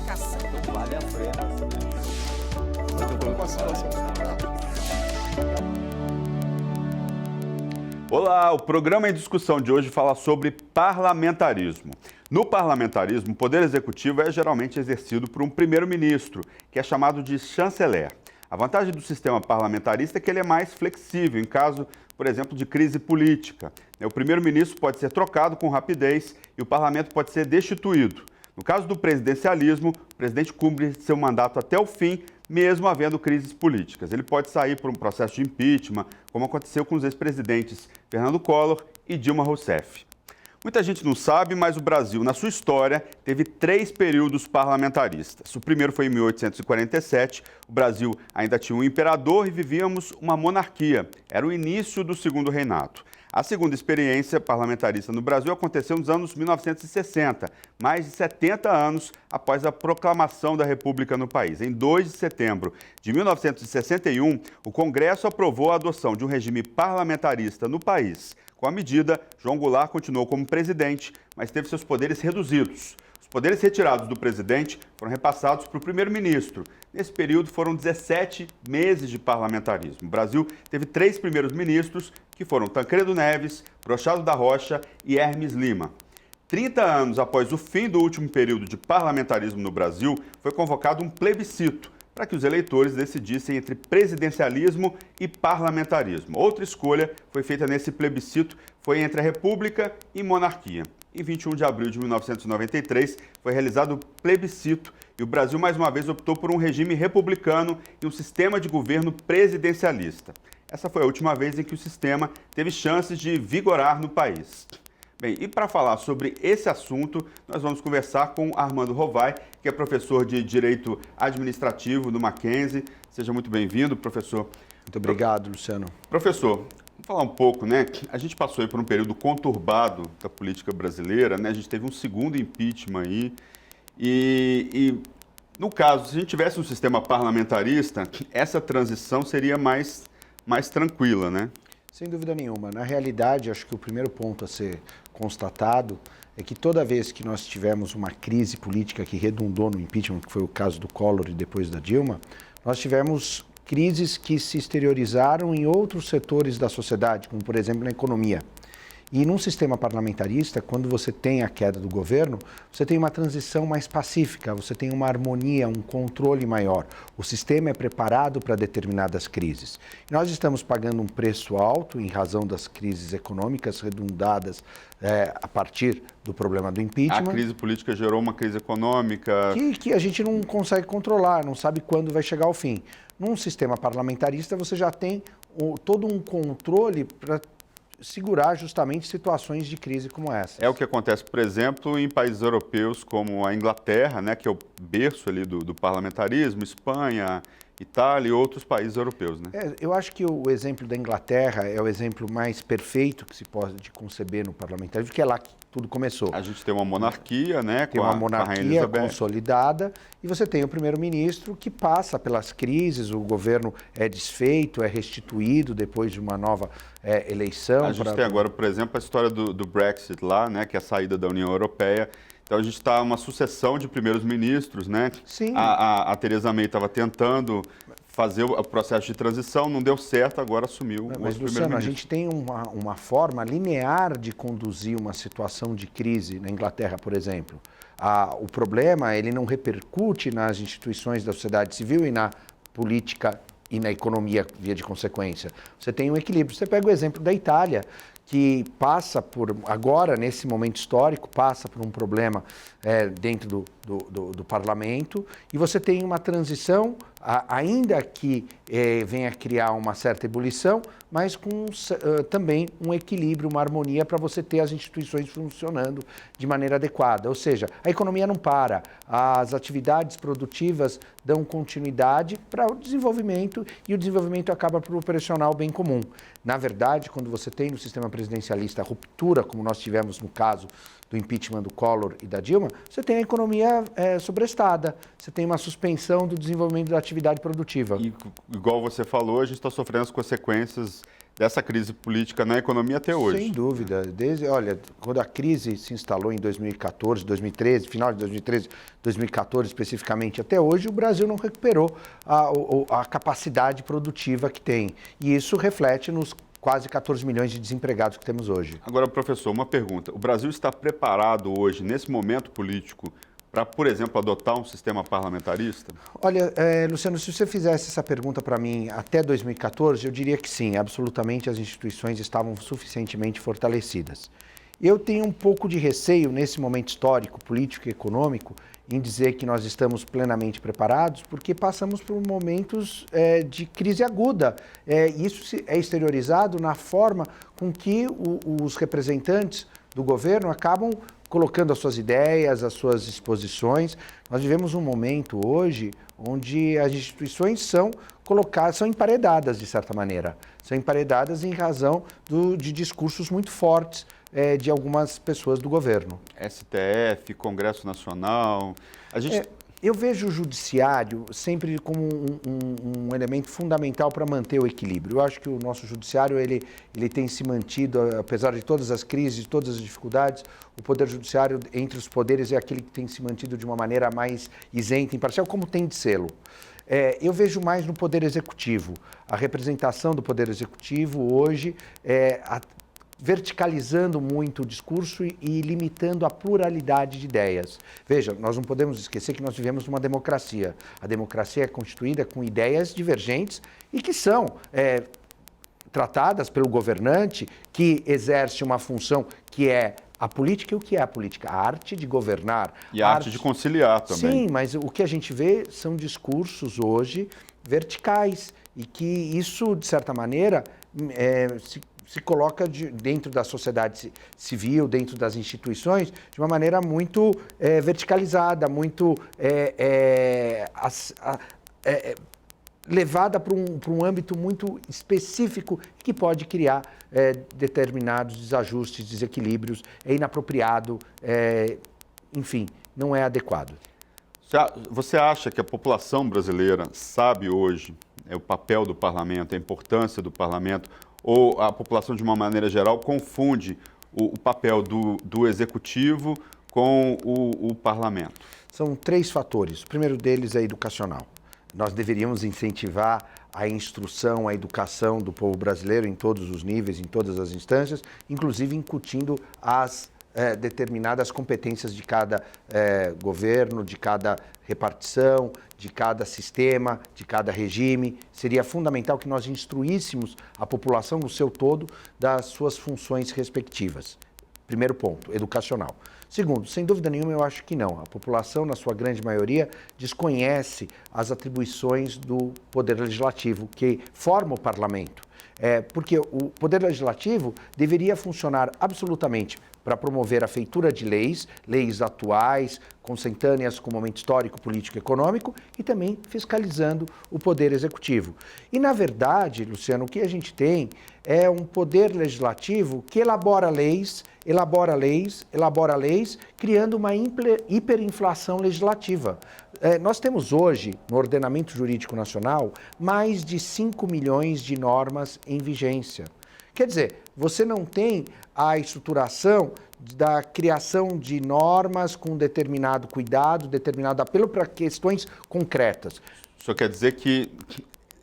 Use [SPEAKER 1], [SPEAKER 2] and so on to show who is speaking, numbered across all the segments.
[SPEAKER 1] caçando.
[SPEAKER 2] Vale a pena.
[SPEAKER 3] Olá, o programa em discussão de hoje fala sobre parlamentarismo. No parlamentarismo, o poder executivo é geralmente exercido por um primeiro-ministro, que é chamado de chanceler. A vantagem do sistema parlamentarista é que ele é mais flexível em caso, por exemplo, de crise política. O primeiro-ministro pode ser trocado com rapidez e o parlamento pode ser destituído. No caso do presidencialismo, o presidente cumpre seu mandato até o fim, mesmo havendo crises políticas. Ele pode sair por um processo de impeachment, como aconteceu com os ex-presidentes Fernando Collor e Dilma Rousseff. Muita gente não sabe, mas o Brasil, na sua história, teve 3 períodos parlamentaristas. O primeiro foi em 1847, o Brasil ainda tinha um imperador e vivíamos uma monarquia. Era o início do segundo reinado. A segunda experiência parlamentarista no Brasil aconteceu nos anos 1960, mais de 70 anos após a proclamação da República no país. Em 2 de setembro de 1961, o Congresso aprovou a adoção de um regime parlamentarista no país. Com a medida, João Goulart continuou como presidente, mas teve seus poderes reduzidos. Os poderes retirados do presidente foram repassados para o primeiro-ministro. Nesse período foram 17 meses de parlamentarismo. O Brasil teve 3 primeiros ministros, que foram Tancredo Neves, Brochado da Rocha e Hermes Lima. 30 anos após o fim do último período de parlamentarismo no Brasil, foi convocado um plebiscito para que os eleitores decidissem entre presidencialismo e parlamentarismo. Outra escolha foi feita nesse plebiscito, foi entre a República e monarquia. Em 21 de abril de 1993, foi realizado o plebiscito e o Brasil, mais uma vez, optou por um regime republicano e um sistema de governo presidencialista. Essa foi a última vez em que o sistema teve chances de vigorar no país. Bem, e para falar sobre esse assunto, nós vamos conversar com Armando Rovai, que é professor de Direito Administrativo do Mackenzie. Seja muito bem-vindo, professor.
[SPEAKER 4] Muito obrigado, Luciano.
[SPEAKER 3] Professor, vamos falar um pouco, né? A gente passou aí por um período conturbado da política brasileira, né? A gente teve um segundo impeachment aí e no caso, se a gente tivesse um sistema parlamentarista, essa transição seria mais tranquila, né?
[SPEAKER 4] Sem dúvida nenhuma. Na realidade, acho que o primeiro ponto a ser constatado é que toda vez que nós tivemos uma crise política que redundou no impeachment, que foi o caso do Collor e depois da Dilma, nós tivemos crises que se exteriorizaram em outros setores da sociedade, como por exemplo na economia. E num sistema parlamentarista, quando você tem a queda do governo, você tem uma transição mais pacífica, você tem uma harmonia, um controle maior. O sistema é preparado para determinadas crises. E nós estamos pagando um preço alto em razão das crises econômicas redundadas a partir do problema do impeachment.
[SPEAKER 3] A crise política gerou uma crise econômica...
[SPEAKER 4] Que a gente não consegue controlar, não sabe quando vai chegar ao fim. Num sistema parlamentarista, você já tem todo um controle para segurar justamente situações de crise como essa.
[SPEAKER 3] É o que acontece, por exemplo, em países europeus como a Inglaterra, né, que é o berço ali do parlamentarismo, Espanha, Itália e outros países europeus, né?
[SPEAKER 4] Eu acho que o exemplo da Inglaterra é o exemplo mais perfeito que se pode conceber no parlamentarismo, porque é lá que tudo começou.
[SPEAKER 3] A gente tem uma monarquia, né,
[SPEAKER 4] tem uma monarquia consolidada e você tem o primeiro-ministro que passa pelas crises, o governo é desfeito, é restituído depois de uma nova eleição.
[SPEAKER 3] A gente tem agora, por exemplo, a história do Brexit lá, né, que é a saída da União Europeia. Então a gente está uma sucessão de primeiros ministros, né?
[SPEAKER 4] Sim.
[SPEAKER 3] A Theresa May estava tentando fazer o processo de transição, não deu certo, agora assumiu o
[SPEAKER 4] Mas, Luciano, a gente tem uma forma linear de conduzir uma situação de crise na Inglaterra, por exemplo. O problema, ele não repercute nas instituições da sociedade civil e na política e na economia, via de consequência. Você tem um equilíbrio. Você pega o exemplo da Itália, que passa por, agora, nesse momento histórico, passa por um problema dentro do parlamento, e você tem uma transição, ainda que venha criar uma certa ebulição, mas com também um equilíbrio, uma harmonia para você ter as instituições funcionando de maneira adequada. Ou seja, a economia não para, as atividades produtivas dão continuidade para o desenvolvimento e o desenvolvimento acaba por pressionar o bem comum. Na verdade, quando você tem no sistema presidencialista a ruptura, como nós tivemos no caso do impeachment do Collor e da Dilma, você tem a economia sobrestada, você tem uma suspensão do desenvolvimento da atividade produtiva.
[SPEAKER 3] E, igual você falou, a gente está sofrendo as consequências dessa crise política na economia até hoje.
[SPEAKER 4] Sem dúvida. Olha, quando a crise se instalou em 2014, 2013, final de 2013, 2014 especificamente, até hoje o Brasil não recuperou a capacidade produtiva que tem. E isso reflete nos quase 14 milhões de desempregados que temos hoje.
[SPEAKER 3] Agora, professor, uma pergunta. O Brasil está preparado hoje, nesse momento político, para, por exemplo, adotar um sistema parlamentarista?
[SPEAKER 4] Olha, Luciano, se você fizesse essa pergunta para mim até 2014, eu diria que sim, absolutamente as instituições estavam suficientemente fortalecidas. Eu tenho um pouco de receio nesse momento histórico, político e econômico em dizer que nós estamos plenamente preparados, porque passamos por momentos de crise aguda. Isso é exteriorizado na forma com que os representantes do governo acabam colocando as suas ideias, as suas exposições. Nós vivemos um momento hoje onde as instituições são emparedadas, de certa maneira. São emparedadas em razão de discursos muito fortes de algumas pessoas do governo.
[SPEAKER 3] STF, Congresso Nacional...
[SPEAKER 4] Eu vejo o judiciário sempre como um elemento fundamental para manter o equilíbrio. Eu acho que o nosso judiciário ele tem se mantido, apesar de todas as crises, todas as dificuldades, o poder judiciário entre os poderes é aquele que tem se mantido de uma maneira mais isenta, imparcial, como tem de sê-lo. Eu vejo mais no poder executivo. A representação do poder executivo hoje verticalizando muito o discurso e limitando a pluralidade de ideias. Veja, nós não podemos esquecer que nós vivemos numa democracia. A democracia é constituída com ideias divergentes e que são tratadas pelo governante, que exerce uma função que é a política. E o que é a política? A arte de governar.
[SPEAKER 3] E a arte de conciliar também.
[SPEAKER 4] Sim, mas o que a gente vê são discursos hoje verticais e que isso, de certa maneira, se coloca dentro da sociedade civil, dentro das instituições, de uma maneira muito verticalizada, muito levada para um âmbito muito específico que pode criar determinados desajustes, desequilíbrios, é inapropriado, enfim, não é adequado.
[SPEAKER 3] Você acha que a população brasileira sabe hoje o papel do parlamento, a importância do parlamento, ou a população, de uma maneira geral, confunde o papel do executivo com o parlamento?
[SPEAKER 4] São 3 fatores. O primeiro deles é educacional. Nós deveríamos incentivar a instrução, a educação do povo brasileiro em todos os níveis, em todas as instâncias, inclusive incutindo as determinadas competências de cada governo, de cada repartição, de cada sistema, de cada regime. Seria fundamental que nós instruíssemos a população no seu todo das suas funções respectivas. Primeiro ponto, educacional. Segundo, sem dúvida nenhuma, eu acho que não. A população, na sua grande maioria, desconhece as atribuições do Poder Legislativo, que forma o parlamento. Porque o Poder Legislativo deveria funcionar absolutamente para promover a feitura de leis atuais, consentâneas com o momento histórico, político e econômico, e também fiscalizando o Poder Executivo. E, na verdade, Luciano, o que a gente tem é um Poder Legislativo que elabora leis, criando uma hiperinflação legislativa. Nós temos hoje, no ordenamento jurídico nacional, mais de 5 milhões de normas em vigência. Quer dizer, você não tem a estruturação da criação de normas com determinado cuidado, determinado apelo para questões concretas.
[SPEAKER 3] O senhor quer dizer que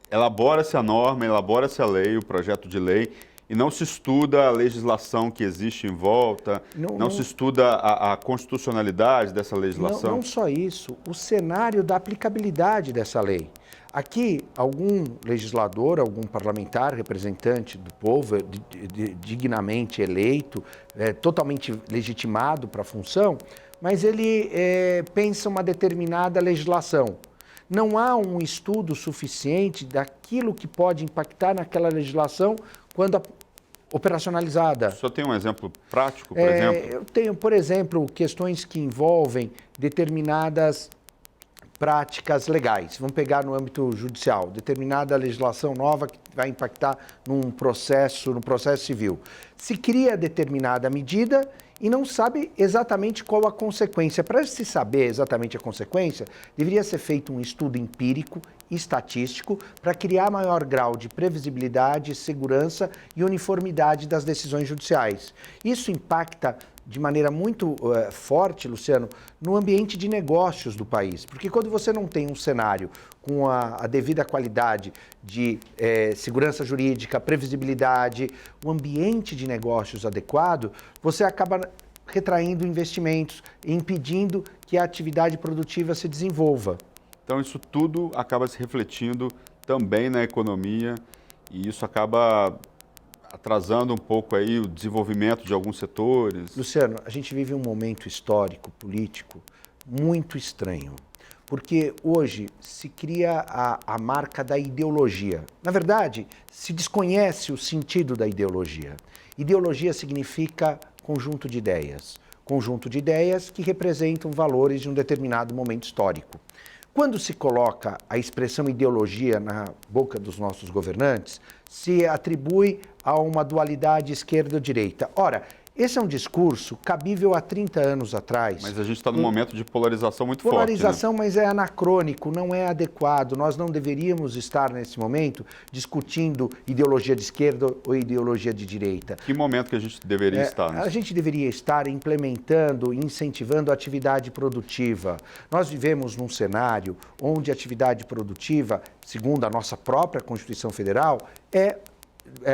[SPEAKER 3] elabora-se a norma, elabora-se a lei, o projeto de lei, e não se estuda a legislação que existe em volta, não se estuda a constitucionalidade dessa legislação?
[SPEAKER 4] Não só isso, o cenário da aplicabilidade dessa lei. Aqui, algum legislador, algum parlamentar, representante do povo, dignamente eleito, totalmente legitimado para a função, mas ele pensa uma determinada legislação. Não há um estudo suficiente daquilo que pode impactar naquela legislação quando operacionalizada.
[SPEAKER 3] O senhor tem um exemplo prático, por exemplo?
[SPEAKER 4] Eu tenho, por exemplo, questões que envolvem determinadas práticas legais. Vamos pegar no âmbito judicial, determinada legislação nova que vai impactar no processo civil. Se cria determinada medida e não sabe exatamente qual a consequência. Para se saber exatamente a consequência, deveria ser feito um estudo empírico, estatístico, para criar maior grau de previsibilidade, segurança e uniformidade das decisões judiciais. Isso impacta de maneira muito forte, Luciano, no ambiente de negócios do país. Porque quando você não tem um cenário com a devida qualidade de segurança jurídica, previsibilidade, um ambiente de negócios adequado, você acaba retraindo investimentos e impedindo que a atividade produtiva se desenvolva.
[SPEAKER 3] Então isso tudo acaba se refletindo também na economia e isso acaba atrasando um pouco aí o desenvolvimento de alguns setores.
[SPEAKER 4] Luciano, a gente vive um momento histórico, político, muito estranho, porque hoje se cria a marca da ideologia. Na verdade, se desconhece o sentido da ideologia. Ideologia significa conjunto de ideias que representam valores de um determinado momento histórico. Quando se coloca a expressão ideologia na boca dos nossos governantes, se atribui a uma dualidade esquerda-direita. Ora, esse é um discurso cabível há 30 anos atrás.
[SPEAKER 3] Mas a gente está num momento de polarização muito forte.
[SPEAKER 4] Polarização, né? Mas é anacrônico, não é adequado. Nós não deveríamos estar, nesse momento, discutindo ideologia de esquerda ou ideologia de direita.
[SPEAKER 3] Que momento que a gente deveria estar?
[SPEAKER 4] A gente deveria estar implementando, incentivando a atividade produtiva. Nós vivemos num cenário onde a atividade produtiva, segundo a nossa própria Constituição Federal, é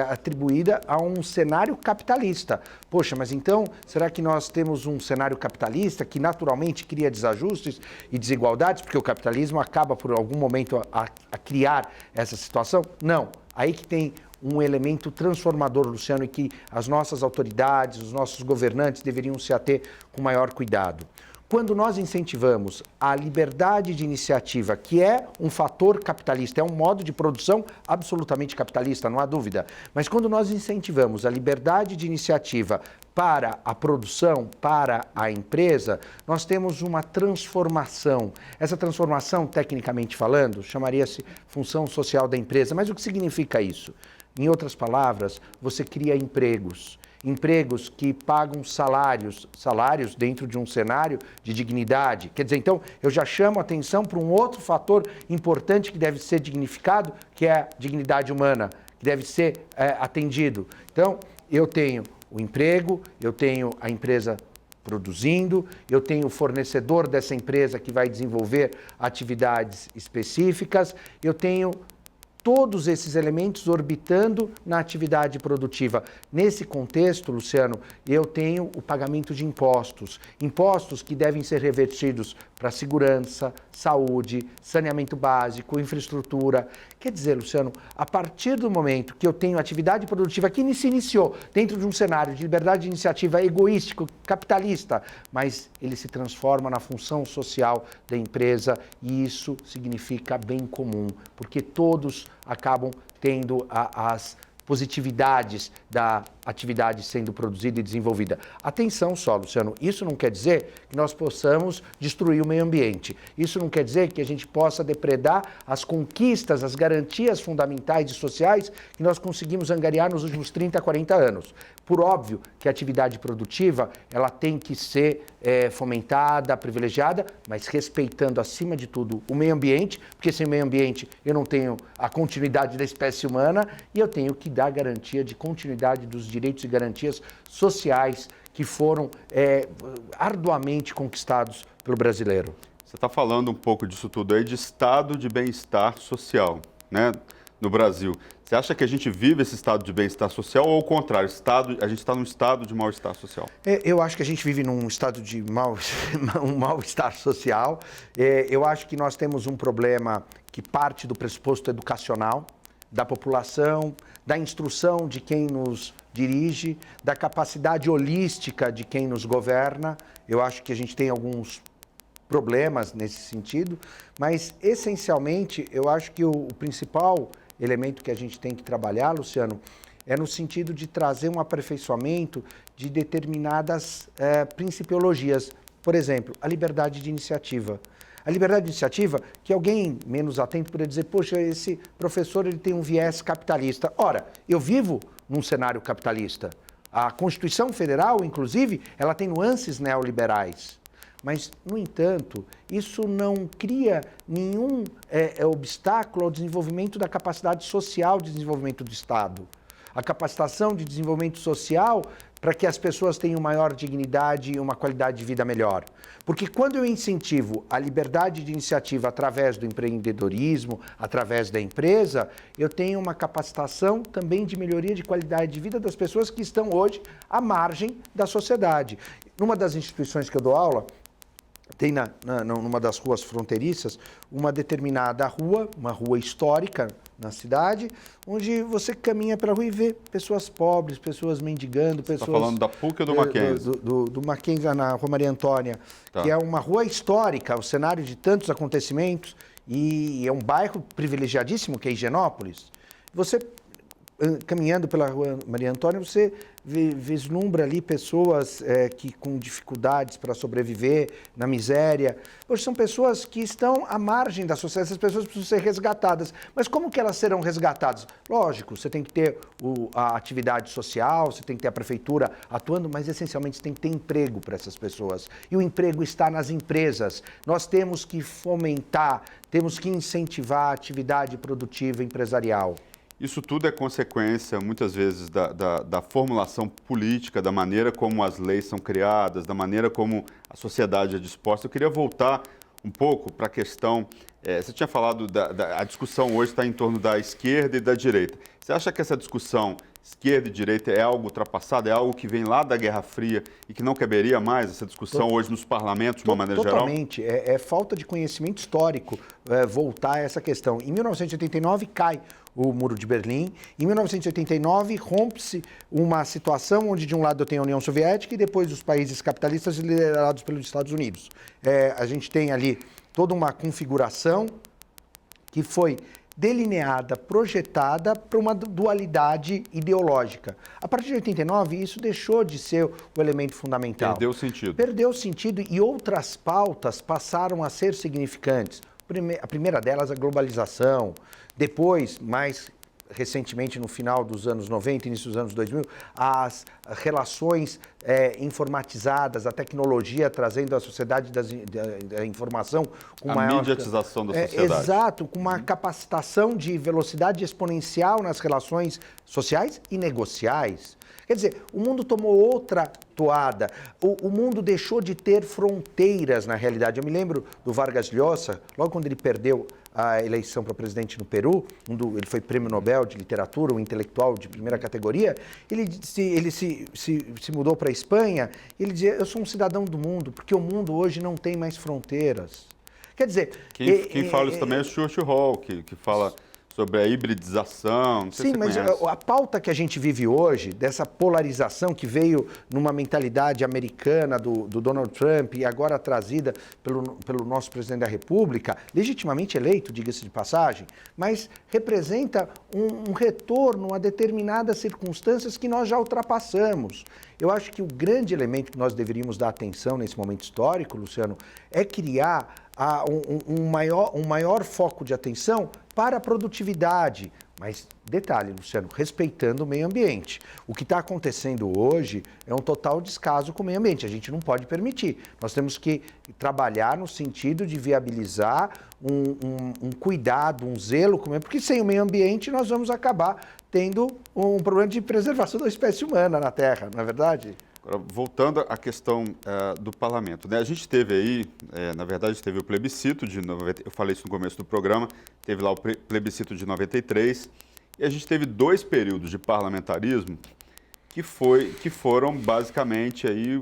[SPEAKER 4] atribuída a um cenário capitalista. Poxa, mas então, será que nós temos um cenário capitalista que naturalmente cria desajustes e desigualdades, porque o capitalismo acaba por algum momento a criar essa situação? Não. Aí que tem um elemento transformador, Luciano, e que as nossas autoridades, os nossos governantes deveriam se ater com maior cuidado. Quando nós incentivamos a liberdade de iniciativa, que é um fator capitalista, é um modo de produção absolutamente capitalista, não há dúvida, mas quando nós incentivamos a liberdade de iniciativa para a produção, para a empresa, nós temos uma transformação. Essa transformação, tecnicamente falando, chamaria-se função social da empresa. Mas o que significa isso? Em outras palavras, você cria empregos que pagam salários dentro de um cenário de dignidade. Quer dizer, então, eu já chamo a atenção para um outro fator importante que deve ser dignificado, que é a dignidade humana, que deve ser atendido. Então, eu tenho o emprego, eu tenho a empresa produzindo, eu tenho o fornecedor dessa empresa que vai desenvolver atividades específicas, eu tenho todos esses elementos orbitando na atividade produtiva. Nesse contexto, Luciano, eu tenho o pagamento de impostos. Impostos que devem ser revertidos para segurança, saúde, saneamento básico, infraestrutura. Quer dizer, Luciano, a partir do momento que eu tenho atividade produtiva que se iniciou dentro de um cenário de liberdade de iniciativa egoístico, capitalista, mas ele se transforma na função social da empresa e isso significa bem comum, porque todos acabam tendo as positividades da atividade sendo produzida e desenvolvida. Atenção só, Luciano, isso não quer dizer que nós possamos destruir o meio ambiente. Isso não quer dizer que a gente possa depredar as conquistas, as garantias fundamentais e sociais que nós conseguimos angariar nos últimos 30, 40 anos. Por óbvio que a atividade produtiva ela tem que ser fomentada, privilegiada, mas respeitando acima de tudo o meio ambiente, porque sem meio ambiente eu não tenho a continuidade da espécie humana e eu tenho que dar garantia de continuidade dos direitos e garantias sociais que foram arduamente conquistados pelo brasileiro.
[SPEAKER 3] Você está falando um pouco disso tudo aí, de estado de bem-estar social, né, no Brasil. Você acha que a gente vive esse estado de bem-estar social ou ao contrário, a gente está num estado de mal-estar social?
[SPEAKER 4] Eu acho que a gente vive num estado de um mal-estar social. Eu acho que nós temos um problema que parte do pressuposto educacional, da população, da instrução de quem nos dirige, da capacidade holística de quem nos governa. Eu acho que a gente tem alguns problemas nesse sentido, mas essencialmente eu acho que o principal elemento que a gente tem que trabalhar, Luciano, é no sentido de trazer um aperfeiçoamento de determinadas principiologias. Por exemplo, a liberdade de iniciativa. A liberdade de iniciativa, que alguém menos atento poderia dizer, poxa, esse professor ele tem um viés capitalista. Ora, eu vivo num cenário capitalista. A Constituição Federal, inclusive, ela tem nuances neoliberais. Mas, no entanto, isso não cria nenhum obstáculo ao desenvolvimento da capacidade social de desenvolvimento do Estado. A capacitação de desenvolvimento social para que as pessoas tenham maior dignidade e uma qualidade de vida melhor. Porque quando eu incentivo a liberdade de iniciativa através do empreendedorismo, através da empresa, eu tenho uma capacitação também de melhoria de qualidade de vida das pessoas que estão hoje à margem da sociedade. Numa das instituições que eu dou aula, tem numa das ruas fronteiriças uma determinada rua, uma rua histórica na cidade, onde você caminha pela rua e vê pessoas pobres, pessoas mendigando, pessoas...
[SPEAKER 3] Você está falando da PUC ou do Mackenzie?
[SPEAKER 4] Do Mackenzie, na Rua Maria Antônia,
[SPEAKER 3] tá.
[SPEAKER 4] Que é uma rua histórica, o cenário de tantos acontecimentos, e é um bairro privilegiadíssimo, que é Higienópolis. Você, caminhando pela Rua Maria Antônia, você vislumbra ali pessoas que com dificuldades para sobreviver, na miséria. Hoje são pessoas que estão à margem da sociedade, essas pessoas precisam ser resgatadas. Mas como que elas serão resgatadas? Lógico, você tem que ter a atividade social, você tem que ter a prefeitura atuando, mas essencialmente você tem que ter emprego para essas pessoas. E o emprego está nas empresas. Nós temos que fomentar, temos que incentivar a atividade produtiva empresarial.
[SPEAKER 3] Isso tudo é consequência, muitas vezes, da formulação política, da maneira como as leis são criadas, da maneira como a sociedade é disposta. Eu queria voltar um pouco para a questão... você tinha falado a discussão hoje está em torno da esquerda e da direita. Você acha que essa discussão esquerda e direita é algo ultrapassado, é algo que vem lá da Guerra Fria e que não caberia mais essa discussão hoje nos parlamentos, de uma maneira geral?
[SPEAKER 4] Totalmente. É falta de conhecimento histórico voltar a essa questão. Em 1989 cai o Muro de Berlim. Em 1989 rompe-se uma situação onde de um lado eu tenho a União Soviética e depois os países capitalistas liderados pelos Estados Unidos. A gente tem ali toda uma configuração que foi delineada, projetada para uma dualidade ideológica. A partir de 89, isso deixou de ser o elemento fundamental.
[SPEAKER 3] Perdeu o sentido.
[SPEAKER 4] Perdeu o sentido e outras pautas passaram a ser significantes. A primeira delas, a globalização. Depois, mais recentemente, no final dos anos 90, início dos anos 2000, as relações informatizadas, a tecnologia trazendo a sociedade da informação com
[SPEAKER 3] a
[SPEAKER 4] maior...
[SPEAKER 3] mediatização da sociedade.
[SPEAKER 4] Exato, com uma capacitação de velocidade exponencial nas relações sociais e negociais. Quer dizer, o mundo tomou outra toada, o mundo deixou de ter fronteiras na realidade. Eu me lembro do Vargas Llosa, logo quando ele perdeu a eleição para presidente no Peru, ele foi prêmio Nobel de literatura, um intelectual de primeira categoria, ele se mudou para a Espanha e ele dizia, eu sou um cidadão do mundo, porque o mundo hoje não tem mais fronteiras. Quer dizer...
[SPEAKER 3] Quem fala isso também é o Stuart Hall, que fala sobre a hibridização, não sei se você conhece.
[SPEAKER 4] Sim, mas a pauta que a gente vive hoje, dessa polarização que veio numa mentalidade americana do Donald Trump e agora trazida pelo nosso presidente da República, legitimamente eleito, diga-se de passagem, mas representa um retorno a determinadas circunstâncias que nós já ultrapassamos. Eu acho que o grande elemento que nós deveríamos dar atenção nesse momento histórico, Luciano, é criar um maior foco de atenção para a produtividade. Mas, detalhe, Luciano, respeitando o meio ambiente. O que está acontecendo hoje é um total descaso com o meio ambiente. A gente não pode permitir. Nós temos que trabalhar no sentido de viabilizar um cuidado, um zelo com o meio ambiente, porque sem o meio ambiente nós vamos acabar tendo um problema de preservação da espécie humana na Terra, não é verdade?
[SPEAKER 3] Agora, voltando à questão do parlamento, né? A gente teve aí, na verdade, teve o plebiscito de 90, eu falei isso no começo do programa, teve lá o plebiscito de 93, e a gente teve 2 períodos de parlamentarismo que foram basicamente aí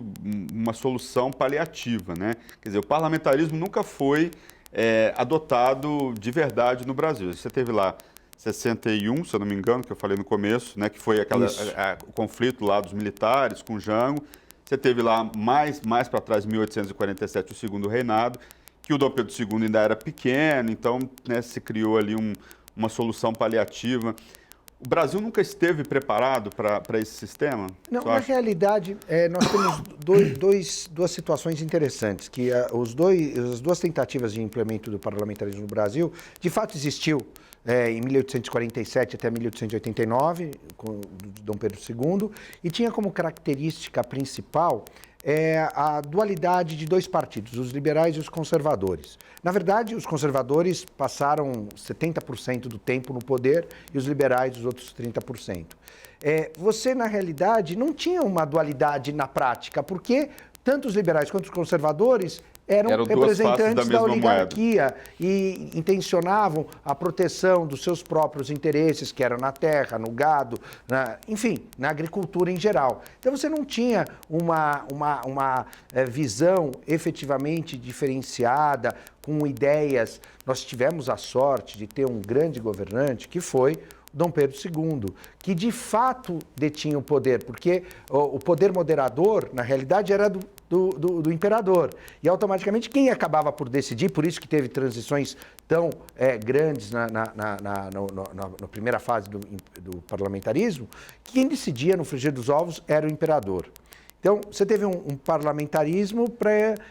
[SPEAKER 3] uma solução paliativa, né? Quer dizer, o parlamentarismo nunca foi adotado de verdade no Brasil. Você teve lá 61, se eu não me engano, que eu falei no começo, né, que foi o conflito lá dos militares com o Jango. Você teve lá mais para trás, 1847, o segundo reinado, que o Dom Pedro II ainda era pequeno, então, né, se criou ali uma solução paliativa. O Brasil nunca esteve preparado para esse sistema?
[SPEAKER 4] Não, na realidade, nós temos duas situações interessantes, que as duas tentativas de implemento do parlamentarismo no Brasil, de fato existiu em 1847 até 1889, com Dom Pedro II, e tinha como característica principal a dualidade de dois partidos, os liberais e os conservadores. Na verdade, os conservadores passaram 70% do tempo no poder e os liberais os outros 30%. Você, na realidade, não tinha uma dualidade na prática, porque tanto os liberais quanto os conservadores eram representantes da oligarquia e intencionavam a proteção dos seus próprios interesses, que eram na terra, no gado, enfim, na agricultura em geral. Então você não tinha uma visão efetivamente diferenciada, com ideias. Nós tivemos a sorte de ter um grande governante que foi Dom Pedro II, que de fato detinha o poder, porque o poder moderador, na realidade, era do imperador. E automaticamente quem acabava por decidir, por isso que teve transições tão grandes na primeira fase do parlamentarismo, quem decidia no frigir dos ovos era o imperador. Então, você teve um parlamentarismo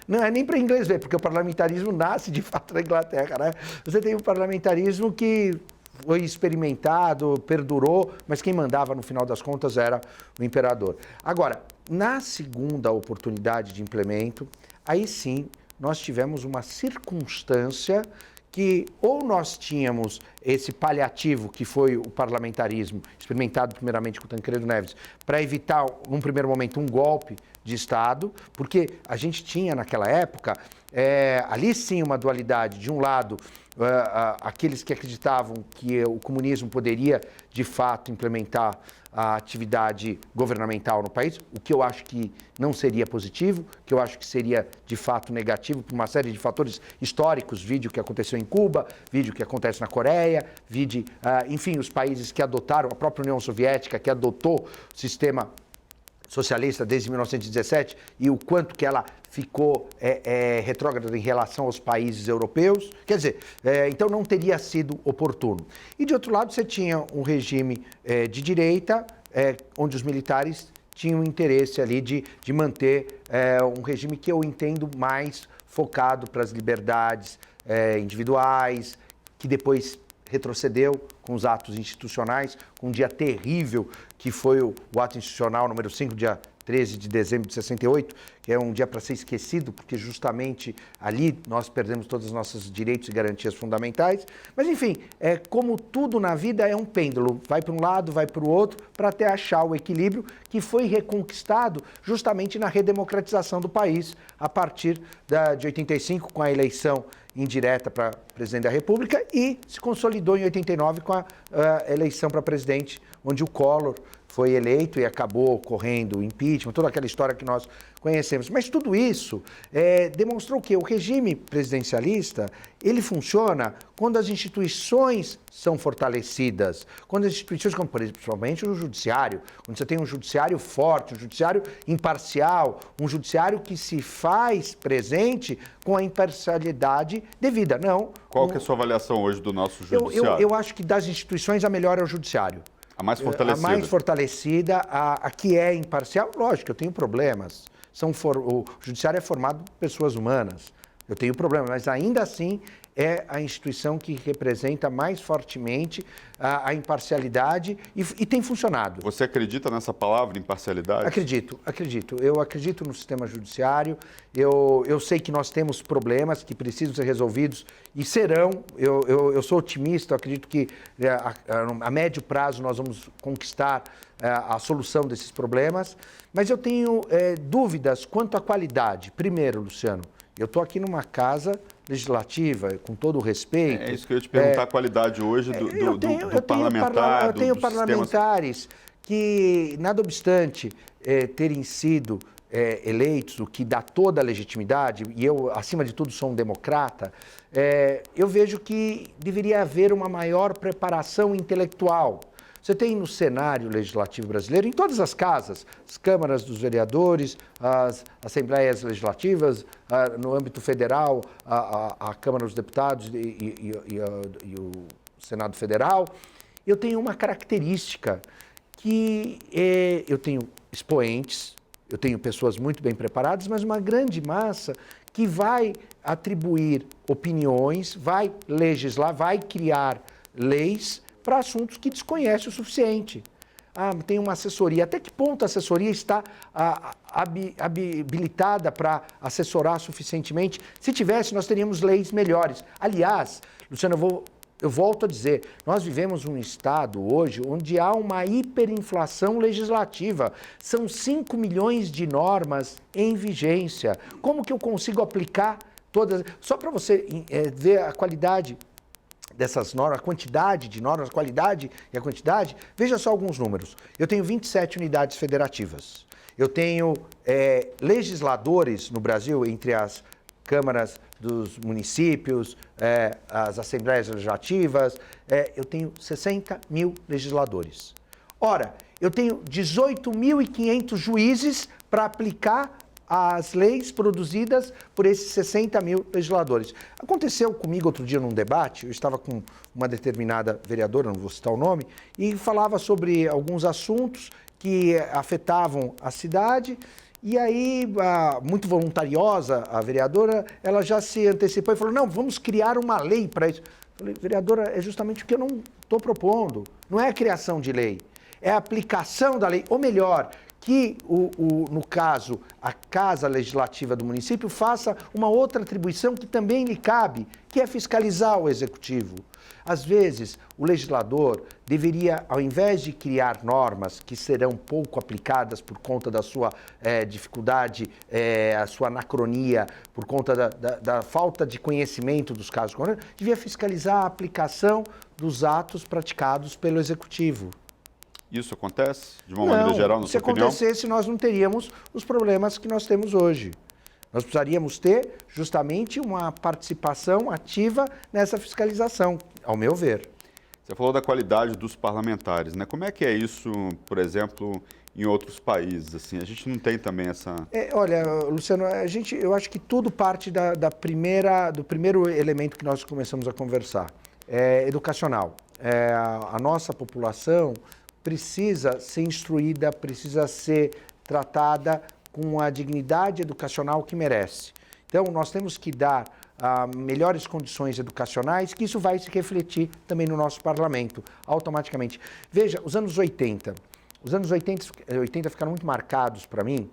[SPEAKER 4] não é nem para inglês ver, porque o parlamentarismo nasce de fato na Inglaterra, né? Você tem um parlamentarismo que foi experimentado, perdurou, mas quem mandava no final das contas era o imperador. Agora, na segunda oportunidade de implemento, aí sim nós tivemos uma circunstância que ou nós tínhamos esse paliativo que foi o parlamentarismo, experimentado primeiramente com o Tancredo Neves, para evitar, num primeiro momento, um golpe de Estado, porque a gente tinha naquela época, ali sim uma dualidade, de um lado, aqueles que acreditavam que o comunismo poderia, de fato, implementar a atividade governamental no país, o que eu acho que não seria positivo, que eu acho que seria, de fato, negativo por uma série de fatores históricos, vídeo que aconteceu em Cuba, vídeo que acontece na Coreia, vídeo, enfim, os países que adotaram, a própria União Soviética, que adotou o sistema socialista desde 1917 e o quanto que ela ficou retrógrada em relação aos países europeus. Quer dizer, então não teria sido oportuno. E de outro lado você tinha um regime de direita, onde os militares tinham interesse ali de manter um regime que eu entendo mais focado para as liberdades individuais, que depois retrocedeu com os atos institucionais, com um dia terrível que foi o ato institucional número 5, dia 13 de dezembro de 68, que é um dia para ser esquecido, porque justamente ali nós perdemos todos os nossos direitos e garantias fundamentais. Mas, enfim, como tudo na vida é um pêndulo, vai para um lado, vai para o outro, para até achar o equilíbrio que foi reconquistado justamente na redemocratização do país, a partir de 85, com a eleição indireta para presidente da República, e se consolidou em 89 com a eleição para presidente, onde o Collor foi eleito e acabou ocorrendo o impeachment, toda aquela história que nós conhecemos. Mas tudo isso demonstrou que o regime presidencialista, ele funciona quando as instituições são fortalecidas, quando as instituições, como principalmente o judiciário, quando você tem um judiciário forte, um judiciário imparcial, um judiciário que se faz presente com a imparcialidade devida. Não.
[SPEAKER 3] Qual que é a sua avaliação hoje do nosso judiciário?
[SPEAKER 4] Eu acho que das instituições a melhor é o judiciário.
[SPEAKER 3] A mais fortalecida.
[SPEAKER 4] A mais fortalecida, a que é imparcial, lógico, eu tenho problemas. O judiciário é formado por pessoas humanas. Eu tenho problemas, mas ainda assim é a instituição que representa mais fortemente a imparcialidade e tem funcionado.
[SPEAKER 3] Você acredita nessa palavra, imparcialidade?
[SPEAKER 4] Acredito. Eu acredito no sistema judiciário. Eu sei que nós temos problemas que precisam ser resolvidos e serão. Eu sou otimista, eu acredito que a médio prazo nós vamos conquistar a solução desses problemas, mas eu tenho dúvidas quanto à qualidade. Primeiro, Luciano, eu estou aqui numa casa legislativa, com todo o respeito.
[SPEAKER 3] É isso que eu ia te perguntar, a qualidade hoje do parlamentar.
[SPEAKER 4] Eu tenho parlamentares que, nada obstante terem sido eleitos, o que dá toda a legitimidade, e eu, acima de tudo, sou um democrata, eu vejo que deveria haver uma maior preparação intelectual. Você tem no cenário legislativo brasileiro, em todas as casas, as câmaras dos vereadores, as assembleias legislativas, no âmbito federal, a Câmara dos Deputados e o Senado Federal. eu tenho uma característica que eu tenho expoentes, eu tenho pessoas muito bem preparadas, mas uma grande massa que vai atribuir opiniões, vai legislar, vai criar leis para assuntos que desconhece o suficiente. Tem uma assessoria. Até que ponto a assessoria está habilitada para assessorar suficientemente? Se tivesse, nós teríamos leis melhores. Aliás, Luciano, eu volto a dizer, nós vivemos um estado hoje onde há uma hiperinflação legislativa. São 5 milhões de normas em vigência. Como que eu consigo aplicar todas? Só para você ver a qualidade dessas normas, a quantidade de normas, a qualidade e a quantidade, veja só alguns números. Eu tenho 27 unidades federativas. Eu tenho legisladores no Brasil, entre as câmaras dos municípios, as assembleias legislativas, eu tenho 60 mil legisladores. Ora, eu tenho 18.500 juízes para aplicar as leis produzidas por esses 60 mil legisladores. Aconteceu comigo outro dia num debate, eu estava com uma determinada vereadora, não vou citar o nome, e falava sobre alguns assuntos que afetavam a cidade, e aí, muito voluntariosa, a vereadora, ela já se antecipou e falou, não, vamos criar uma lei para isso. Eu falei, vereadora, é justamente o que eu não estou propondo, não é a criação de lei, é a aplicação da lei, ou melhor, que, no caso, a Casa Legislativa do município faça uma outra atribuição que também lhe cabe, que é fiscalizar o Executivo. Às vezes, o legislador deveria, ao invés de criar normas que serão pouco aplicadas por conta da sua dificuldade, a sua anacronia, por conta da falta de conhecimento dos casos, devia fiscalizar a aplicação dos atos praticados pelo Executivo.
[SPEAKER 3] Isso acontece, de uma maneira geral, na sua opinião?
[SPEAKER 4] Se acontecesse, nós não teríamos os problemas que nós temos hoje. Nós precisaríamos ter, justamente, uma participação ativa nessa fiscalização, ao meu ver.
[SPEAKER 3] Você falou da qualidade dos parlamentares, né? Como é que é isso, por exemplo, em outros países? Assim, a gente não tem também essa...
[SPEAKER 4] Olha, Luciano, eu acho que tudo parte do primeiro elemento que nós começamos a conversar, educacional. A nossa população precisa ser instruída, precisa ser tratada com a dignidade educacional que merece. Então, nós temos que dar melhores condições educacionais, que isso vai se refletir também no nosso parlamento, automaticamente. Veja, os anos 80 ficaram muito marcados para mim,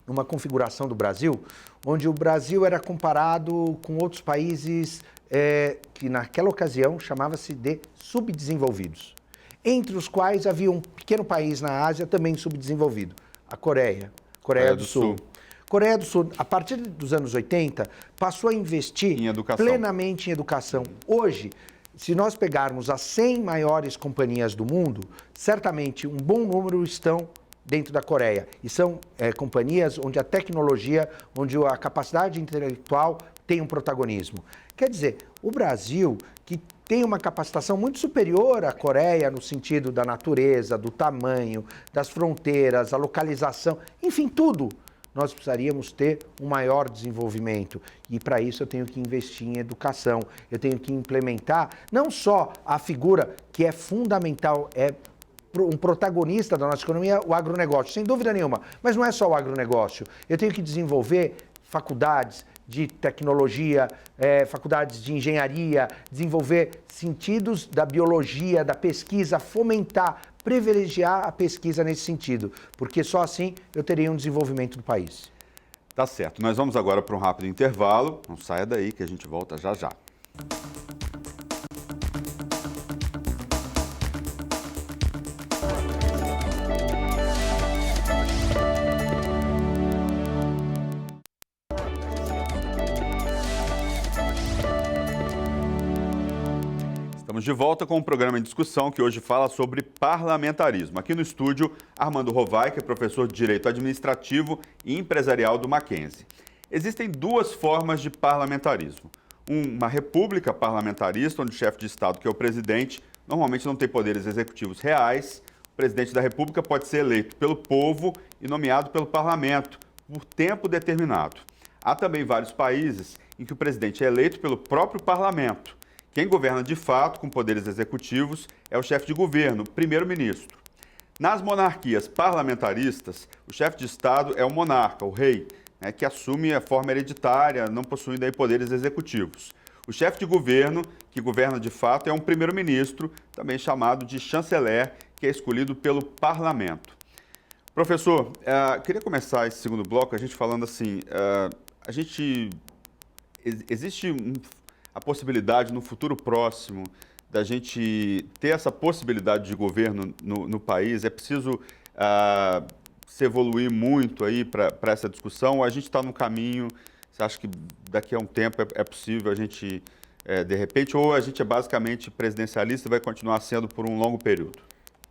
[SPEAKER 4] numa configuração do Brasil, onde o Brasil era comparado com outros países que naquela ocasião chamava-se de subdesenvolvidos, entre os quais havia um pequeno país na Ásia também subdesenvolvido, a Coreia do Sul. Coreia do Sul, a partir dos anos 80, passou a investir plenamente em educação. Hoje, se nós pegarmos as 100 maiores companhias do mundo, certamente um bom número estão dentro da Coreia. E são companhias onde a tecnologia, onde a capacidade intelectual tem um protagonismo. Quer dizer, o Brasil, que tem uma capacitação muito superior à Coreia no sentido da natureza, do tamanho, das fronteiras, a localização, enfim, tudo. Nós precisaríamos ter um maior desenvolvimento. E para isso eu tenho que investir em educação, eu tenho que implementar não só a figura que é fundamental, é um protagonista da nossa economia, o agronegócio, sem dúvida nenhuma. Mas não é só o agronegócio. Eu tenho que desenvolver faculdades de tecnologia, faculdades de engenharia, desenvolver sentidos da biologia, da pesquisa, fomentar, privilegiar a pesquisa nesse sentido, porque só assim eu teria um desenvolvimento do país.
[SPEAKER 3] Tá certo. Nós vamos agora para um rápido intervalo. Não saia daí que a gente volta já já. Estamos de volta com um programa em discussão que hoje fala sobre parlamentarismo. Aqui no estúdio, Armando Rovai, que é professor de Direito Administrativo e Empresarial do Mackenzie. Existem duas formas de parlamentarismo. Uma república parlamentarista, onde o chefe de Estado, que é o presidente, normalmente não tem poderes executivos reais. O presidente da República pode ser eleito pelo povo e nomeado pelo parlamento por tempo determinado. Há também vários países em que o presidente é eleito pelo próprio parlamento, Quem governa de fato com poderes executivos é o chefe de governo, primeiro-ministro. Nas monarquias parlamentaristas, o chefe de Estado é o monarca, o rei, né, que assume a forma hereditária, não possuindo aí poderes executivos. O chefe de governo, que governa de fato, é um primeiro-ministro, também chamado de chanceler, que é escolhido pelo parlamento. Professor, queria começar esse segundo bloco a gente falando assim, existe a possibilidade no futuro próximo da gente ter essa possibilidade de governo no país? É preciso se evoluir muito aí para essa discussão? Ou a gente está no caminho? Você acha que daqui a um tempo é possível a gente, de repente, ou a gente é basicamente presidencialista e vai continuar sendo por um longo período?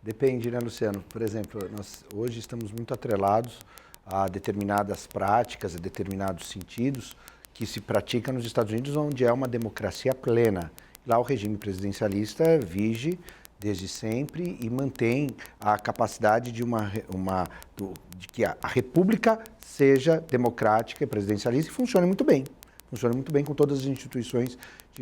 [SPEAKER 4] Depende, né, Luciano? Por exemplo, nós hoje estamos muito atrelados a determinadas práticas, a determinados sentidos que se praticam nos Estados Unidos, onde é uma democracia plena. Lá o regime presidencialista vige desde sempre e mantém a capacidade de que a república seja democrática e presidencialista e funcione muito bem. Funciona muito bem com todas as instituições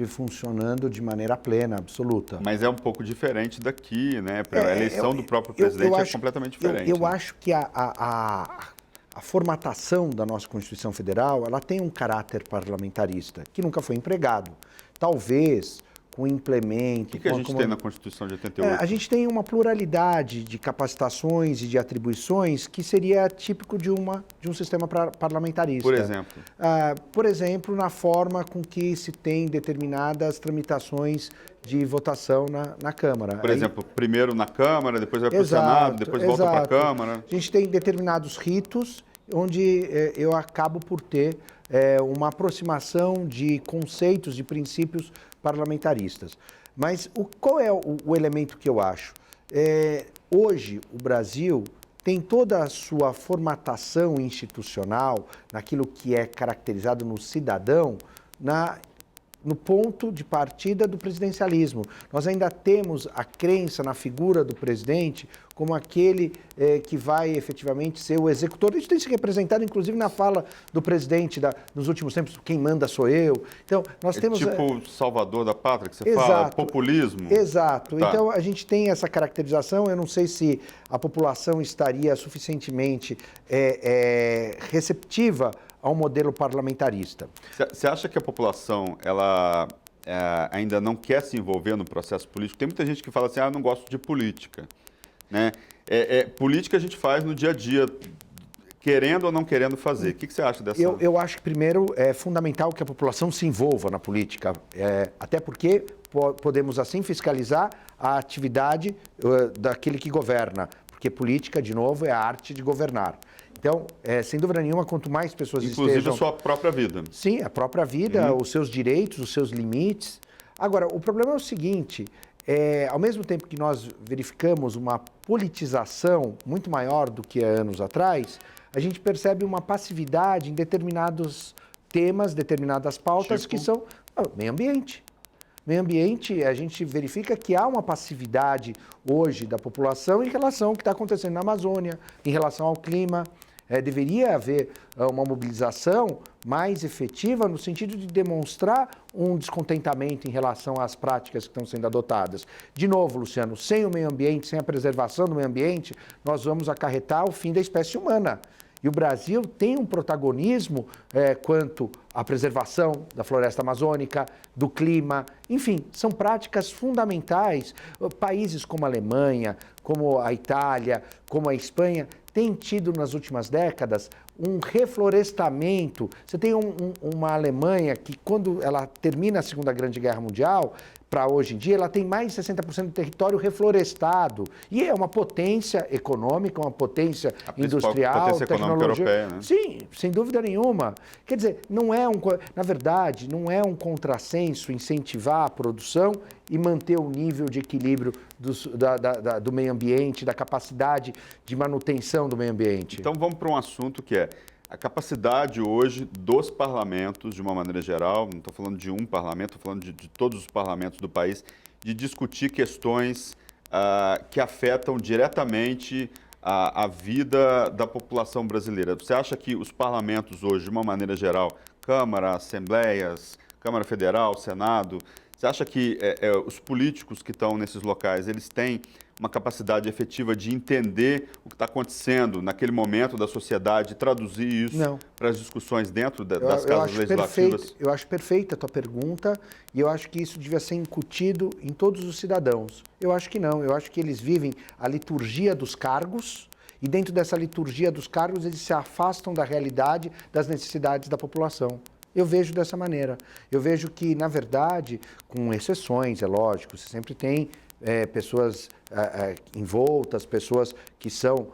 [SPEAKER 4] funcionando de maneira plena, absoluta.
[SPEAKER 3] Mas é um pouco diferente daqui, né? A eleição do próprio presidente é completamente diferente.
[SPEAKER 4] Eu acho que a formatação da nossa Constituição Federal, ela tem um caráter parlamentarista, que nunca foi empregado. Talvez com implemento...
[SPEAKER 3] O que a gente tem na Constituição de 88?
[SPEAKER 4] A gente tem uma pluralidade de capacitações e de atribuições que seria típico de um sistema parlamentarista.
[SPEAKER 3] Por exemplo?
[SPEAKER 4] Por exemplo, na forma com que se tem determinadas tramitações de votação na Câmara.
[SPEAKER 3] Por exemplo, primeiro na Câmara, depois vai para o Senado, depois volta para a Câmara.
[SPEAKER 4] A gente tem determinados ritos onde eu acabo por ter uma aproximação de conceitos, de princípios parlamentaristas. Mas qual é o elemento que eu acho? Hoje, o Brasil tem toda a sua formatação institucional, naquilo que é caracterizado no cidadão, no ponto de partida do presidencialismo. Nós ainda temos a crença na figura do presidente como aquele que vai efetivamente ser o executor. Isso tem se representado, inclusive, na fala do presidente nos últimos tempos, quem manda sou eu. Então, nós temos...
[SPEAKER 3] Tipo salvador da pátria, que você fala, populismo.
[SPEAKER 4] Exato.
[SPEAKER 3] Tá.
[SPEAKER 4] Então, a gente tem essa caracterização. Eu não sei se a população estaria suficientemente receptiva ao modelo parlamentarista.
[SPEAKER 3] Você acha que a população ela ainda não quer se envolver no processo político? Tem muita gente que fala assim, não gosto de política. Né? Política a gente faz no dia a dia, querendo ou não querendo fazer. O que você acha dessa?
[SPEAKER 4] Eu acho que, primeiro, é fundamental que a população se envolva na política, até porque podemos, assim, fiscalizar a atividade daquele que governa, porque política, de novo, é a arte de governar. Então, sem dúvida nenhuma, quanto mais pessoas
[SPEAKER 3] Inclusive a sua própria vida.
[SPEAKER 4] Sim, a própria vida, os seus direitos, os seus limites. Agora, o problema é o seguinte, ao mesmo tempo que nós verificamos uma politização muito maior do que há anos atrás, a gente percebe uma passividade em determinados temas, determinadas pautas, que são meio ambiente. Meio ambiente, a gente verifica que há uma passividade hoje da população em relação ao que está acontecendo na Amazônia, em relação ao clima. Deveria haver uma mobilização mais efetiva no sentido de demonstrar um descontentamento em relação às práticas que estão sendo adotadas. De novo, Luciano, sem o meio ambiente, sem a preservação do meio ambiente, nós vamos acarretar o fim da espécie humana. E o Brasil tem um protagonismo quanto à preservação da floresta amazônica, do clima, enfim, são práticas fundamentais. Países como a Alemanha, como a Itália, como a Espanha, têm tido nas últimas décadas um reflorestamento. Você tem uma Alemanha que, quando ela termina a Segunda Grande Guerra Mundial, para hoje em dia, ela tem mais de 60% do território reflorestado. E é uma potência econômica, uma potência industrial,
[SPEAKER 3] potência tecnológica europeia, né?
[SPEAKER 4] Sim, sem dúvida nenhuma. Quer dizer, na verdade, não é um contrassenso incentivar a produção e manter o nível de equilíbrio do meio ambiente, da capacidade de manutenção do meio ambiente.
[SPEAKER 3] Então vamos para um assunto que é a capacidade hoje dos parlamentos, de uma maneira geral, não estou falando de um parlamento, estou falando de todos os parlamentos do país, de discutir questões que afetam diretamente a vida da população brasileira. Você acha que os parlamentos hoje, de uma maneira geral, Câmara, Assembleias, Câmara Federal, Senado, você Você acha que os políticos que estão nesses locais, eles têm uma capacidade efetiva de entender o que está acontecendo naquele momento da sociedade e traduzir isso para as discussões dentro das casas legislativas?
[SPEAKER 4] Eu acho perfeita a tua pergunta e eu acho que isso devia ser incutido em todos os cidadãos. Eu acho que não, eu acho que eles vivem a liturgia dos cargos e dentro dessa liturgia dos cargos eles se afastam da realidade, das necessidades da população. Eu vejo dessa maneira. Eu vejo que, na verdade, com exceções, é lógico, você sempre tem pessoas envoltas, pessoas que são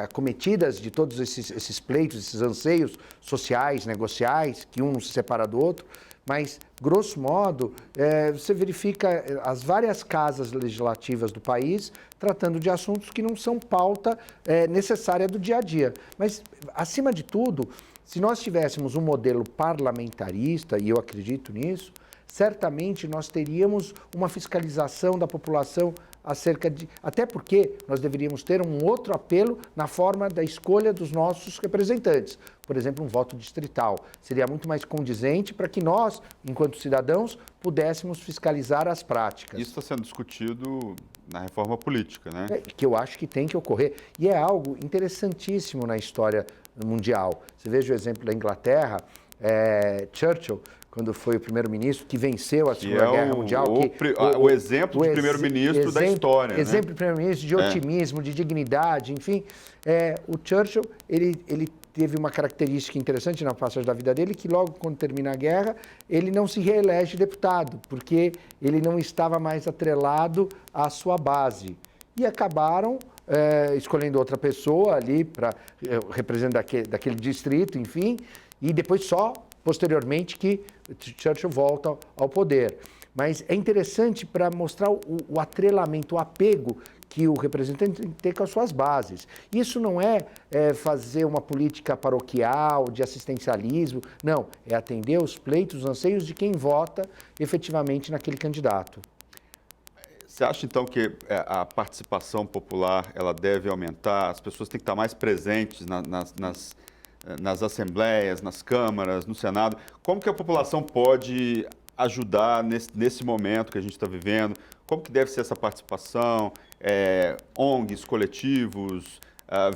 [SPEAKER 4] acometidas de todos esses pleitos, esses anseios sociais, negociais, que um não se separa do outro, mas, grosso modo, você verifica as várias casas legislativas do país tratando de assuntos que não são pauta necessária do dia a dia. Mas, acima de tudo, se nós tivéssemos um modelo parlamentarista, e eu acredito nisso, certamente nós teríamos uma fiscalização da população acerca de... Até porque nós deveríamos ter um outro apelo na forma da escolha dos nossos representantes. Por exemplo, um voto distrital. Seria muito mais condizente para que nós, enquanto cidadãos, pudéssemos fiscalizar as práticas.
[SPEAKER 3] Isso está sendo discutido na reforma política, né?
[SPEAKER 4] Que eu acho que tem que ocorrer. E é algo interessantíssimo na história mundial. Você veja o exemplo da Inglaterra, Churchill, quando foi o primeiro-ministro que venceu a Segunda Guerra Mundial.
[SPEAKER 3] O exemplo de primeiro-ministro da história.
[SPEAKER 4] Exemplo de primeiro-ministro de otimismo, de dignidade, enfim. O Churchill, ele teve uma característica interessante na passagem da vida dele, que logo quando termina a guerra, ele não se reelege deputado, porque ele não estava mais atrelado à sua base. E acabaram escolhendo outra pessoa ali para representar daquele distrito, enfim, e depois só posteriormente que Churchill volta ao poder. Mas é interessante para mostrar o atrelamento, o apego que o representante tem que ter com as suas bases. Isso não é fazer uma política paroquial, de assistencialismo, não, é atender os pleitos, os anseios de quem vota efetivamente naquele candidato.
[SPEAKER 3] Você acha, então, que a participação popular ela deve aumentar? As pessoas têm que estar mais presentes nas assembleias, nas câmaras, no Senado. Como que a população pode ajudar nesse momento que a gente está vivendo? Como que deve ser essa participação? ONGs, coletivos,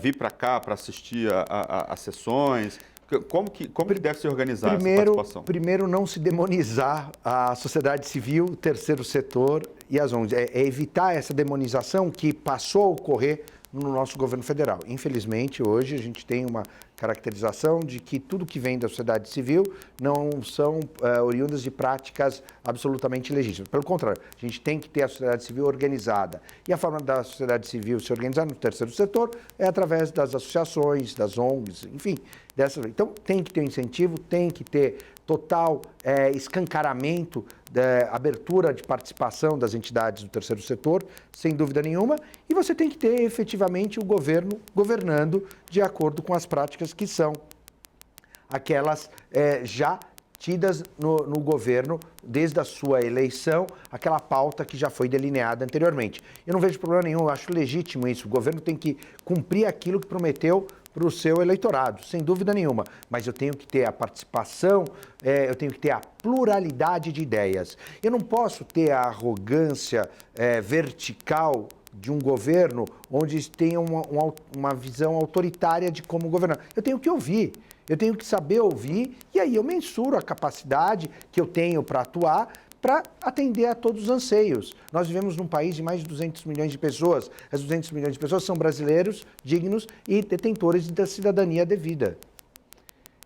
[SPEAKER 3] vir para cá para assistir a sessões? Como que deve ser organizada essa participação?
[SPEAKER 4] Primeiro, não se demonizar a sociedade civil, o terceiro setor e as ONGs. É evitar essa demonização que passou a ocorrer no nosso governo federal. Infelizmente, hoje a gente tem uma caracterização de que tudo que vem da sociedade civil não são oriundas de práticas absolutamente legítimas. Pelo contrário, a gente tem que ter a sociedade civil organizada. E a forma da sociedade civil se organizar no terceiro setor é através das associações, das ONGs, enfim. Então, tem que ter um incentivo, tem que ter total escancaramento, abertura de participação das entidades do terceiro setor, sem dúvida nenhuma, e você tem que ter efetivamente o governo governando de acordo com as práticas que são aquelas já tidas no governo desde a sua eleição, aquela pauta que já foi delineada anteriormente. Eu não vejo problema nenhum, eu acho legítimo isso. O governo tem que cumprir aquilo que prometeu para o seu eleitorado, sem dúvida nenhuma. Mas eu tenho que ter a participação, eu tenho que ter a pluralidade de ideias. Eu não posso ter a arrogância vertical de um governo onde tem uma visão autoritária de como governar. Eu tenho que ouvir, eu tenho que saber ouvir, e aí eu mensuro a capacidade que eu tenho para atuar, para atender a todos os anseios. Nós vivemos num país de mais de 200 milhões de pessoas. As 200 milhões de pessoas são brasileiros, dignos e detentores da cidadania devida.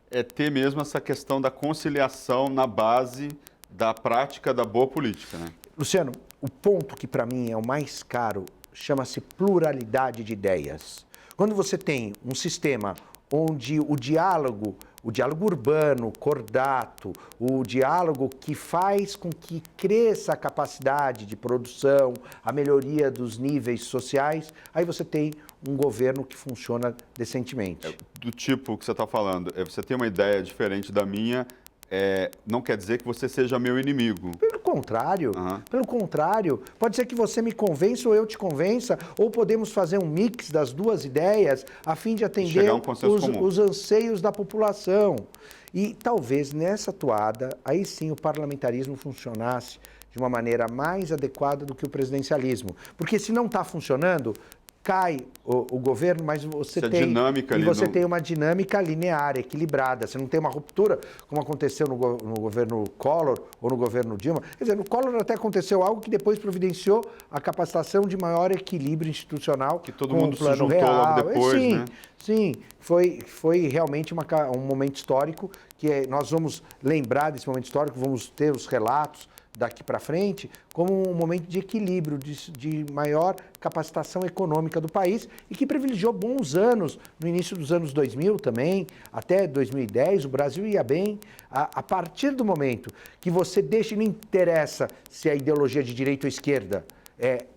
[SPEAKER 3] É ter mesmo essa questão da conciliação na base da prática da boa política, né?
[SPEAKER 4] Luciano, o ponto que para mim é o mais caro chama-se pluralidade de ideias. Quando você tem um sistema onde o diálogo urbano, cordato, o diálogo que faz com que cresça a capacidade de produção, a melhoria dos níveis sociais, aí você tem um governo que funciona decentemente.
[SPEAKER 3] Do tipo que você está falando, você tem uma ideia diferente da minha, não quer dizer que você seja meu inimigo.
[SPEAKER 4] Pelo contrário, pode ser que você me convença ou eu te convença, ou podemos fazer um mix das duas ideias a fim de atender os anseios da população. E talvez nessa toada, aí sim o parlamentarismo funcionasse de uma maneira mais adequada do que o presidencialismo. Porque se não está funcionando, cai o governo, mas você tem uma dinâmica linear, equilibrada. Você não tem uma ruptura, como aconteceu no governo Collor ou no governo Dilma. Quer dizer, no Collor até aconteceu algo que depois providenciou a capacitação de maior equilíbrio institucional.
[SPEAKER 3] Que todo mundo se juntou logo depois,
[SPEAKER 4] sim,
[SPEAKER 3] né?
[SPEAKER 4] Sim, foi realmente um momento histórico que nós vamos lembrar desse momento histórico, vamos ter os relatos daqui para frente como um momento de equilíbrio, de maior capacitação econômica do país e que privilegiou bons anos, no início dos anos 2000 também, até 2010, o Brasil ia bem. A partir do momento que você deixa, não interessa se é ideologia de direita ou esquerda,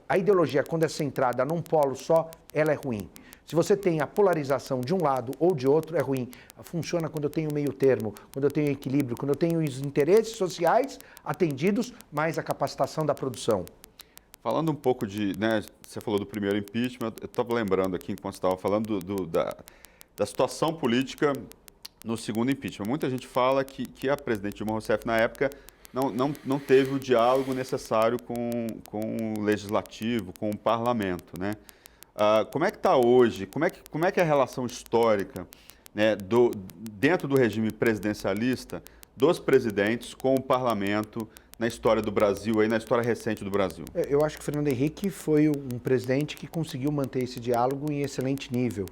[SPEAKER 4] a ideologia, quando é centrada num polo só, ela é ruim. Se você tem a polarização de um lado ou de outro, é ruim. Funciona quando eu tenho meio termo, quando eu tenho equilíbrio, quando eu tenho os interesses sociais atendidos, mais a capacitação da produção.
[SPEAKER 3] Falando um pouco né, você falou do primeiro impeachment, eu estava lembrando aqui, enquanto você estava falando da situação política no segundo impeachment. Muita gente fala que a presidente Dilma Rousseff, na época, não teve o diálogo necessário com o legislativo, com o parlamento, né? Como é que está hoje? Como é que é a relação histórica, né, dentro do regime presidencialista dos presidentes com o parlamento na história do Brasil, aí na história recente do Brasil?
[SPEAKER 4] Eu acho que o Fernando Henrique foi um presidente que conseguiu manter esse diálogo em excelente nível.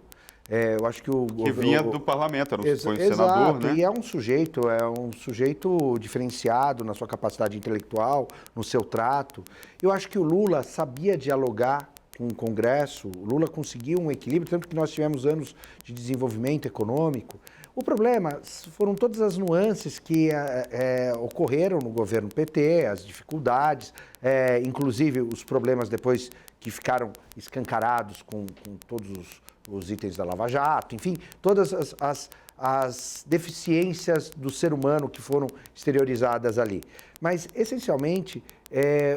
[SPEAKER 4] Eu acho que
[SPEAKER 3] que vinha do parlamento, foi um senador, né?
[SPEAKER 4] E é um sujeito diferenciado na sua capacidade intelectual, no seu trato. Eu acho que o Lula sabia dialogar com o Congresso, o Lula conseguiu um equilíbrio, tanto que nós tivemos anos de desenvolvimento econômico. O problema foram todas as nuances que ocorreram no governo PT, as dificuldades, inclusive os problemas depois que ficaram escancarados com todos os itens da Lava Jato, enfim, todas as deficiências do ser humano que foram exteriorizadas ali. Mas, essencialmente,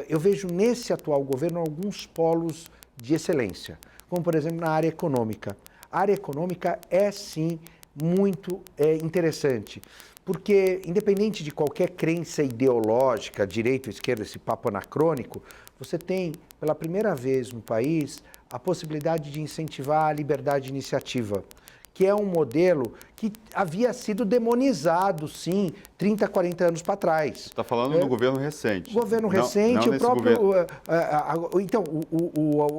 [SPEAKER 4] eu vejo nesse atual governo alguns polos de excelência, como, por exemplo, na área econômica. A área econômica é, sim, muito interessante, porque, independente de qualquer crença ideológica, direita ou esquerda, esse papo anacrônico, você tem, pela primeira vez no país, a possibilidade de incentivar a liberdade de iniciativa, que é um modelo que havia sido demonizado, sim, 30, 40 anos para trás. Você
[SPEAKER 3] está falando do governo recente.
[SPEAKER 4] Governo recente, o próprio... Então,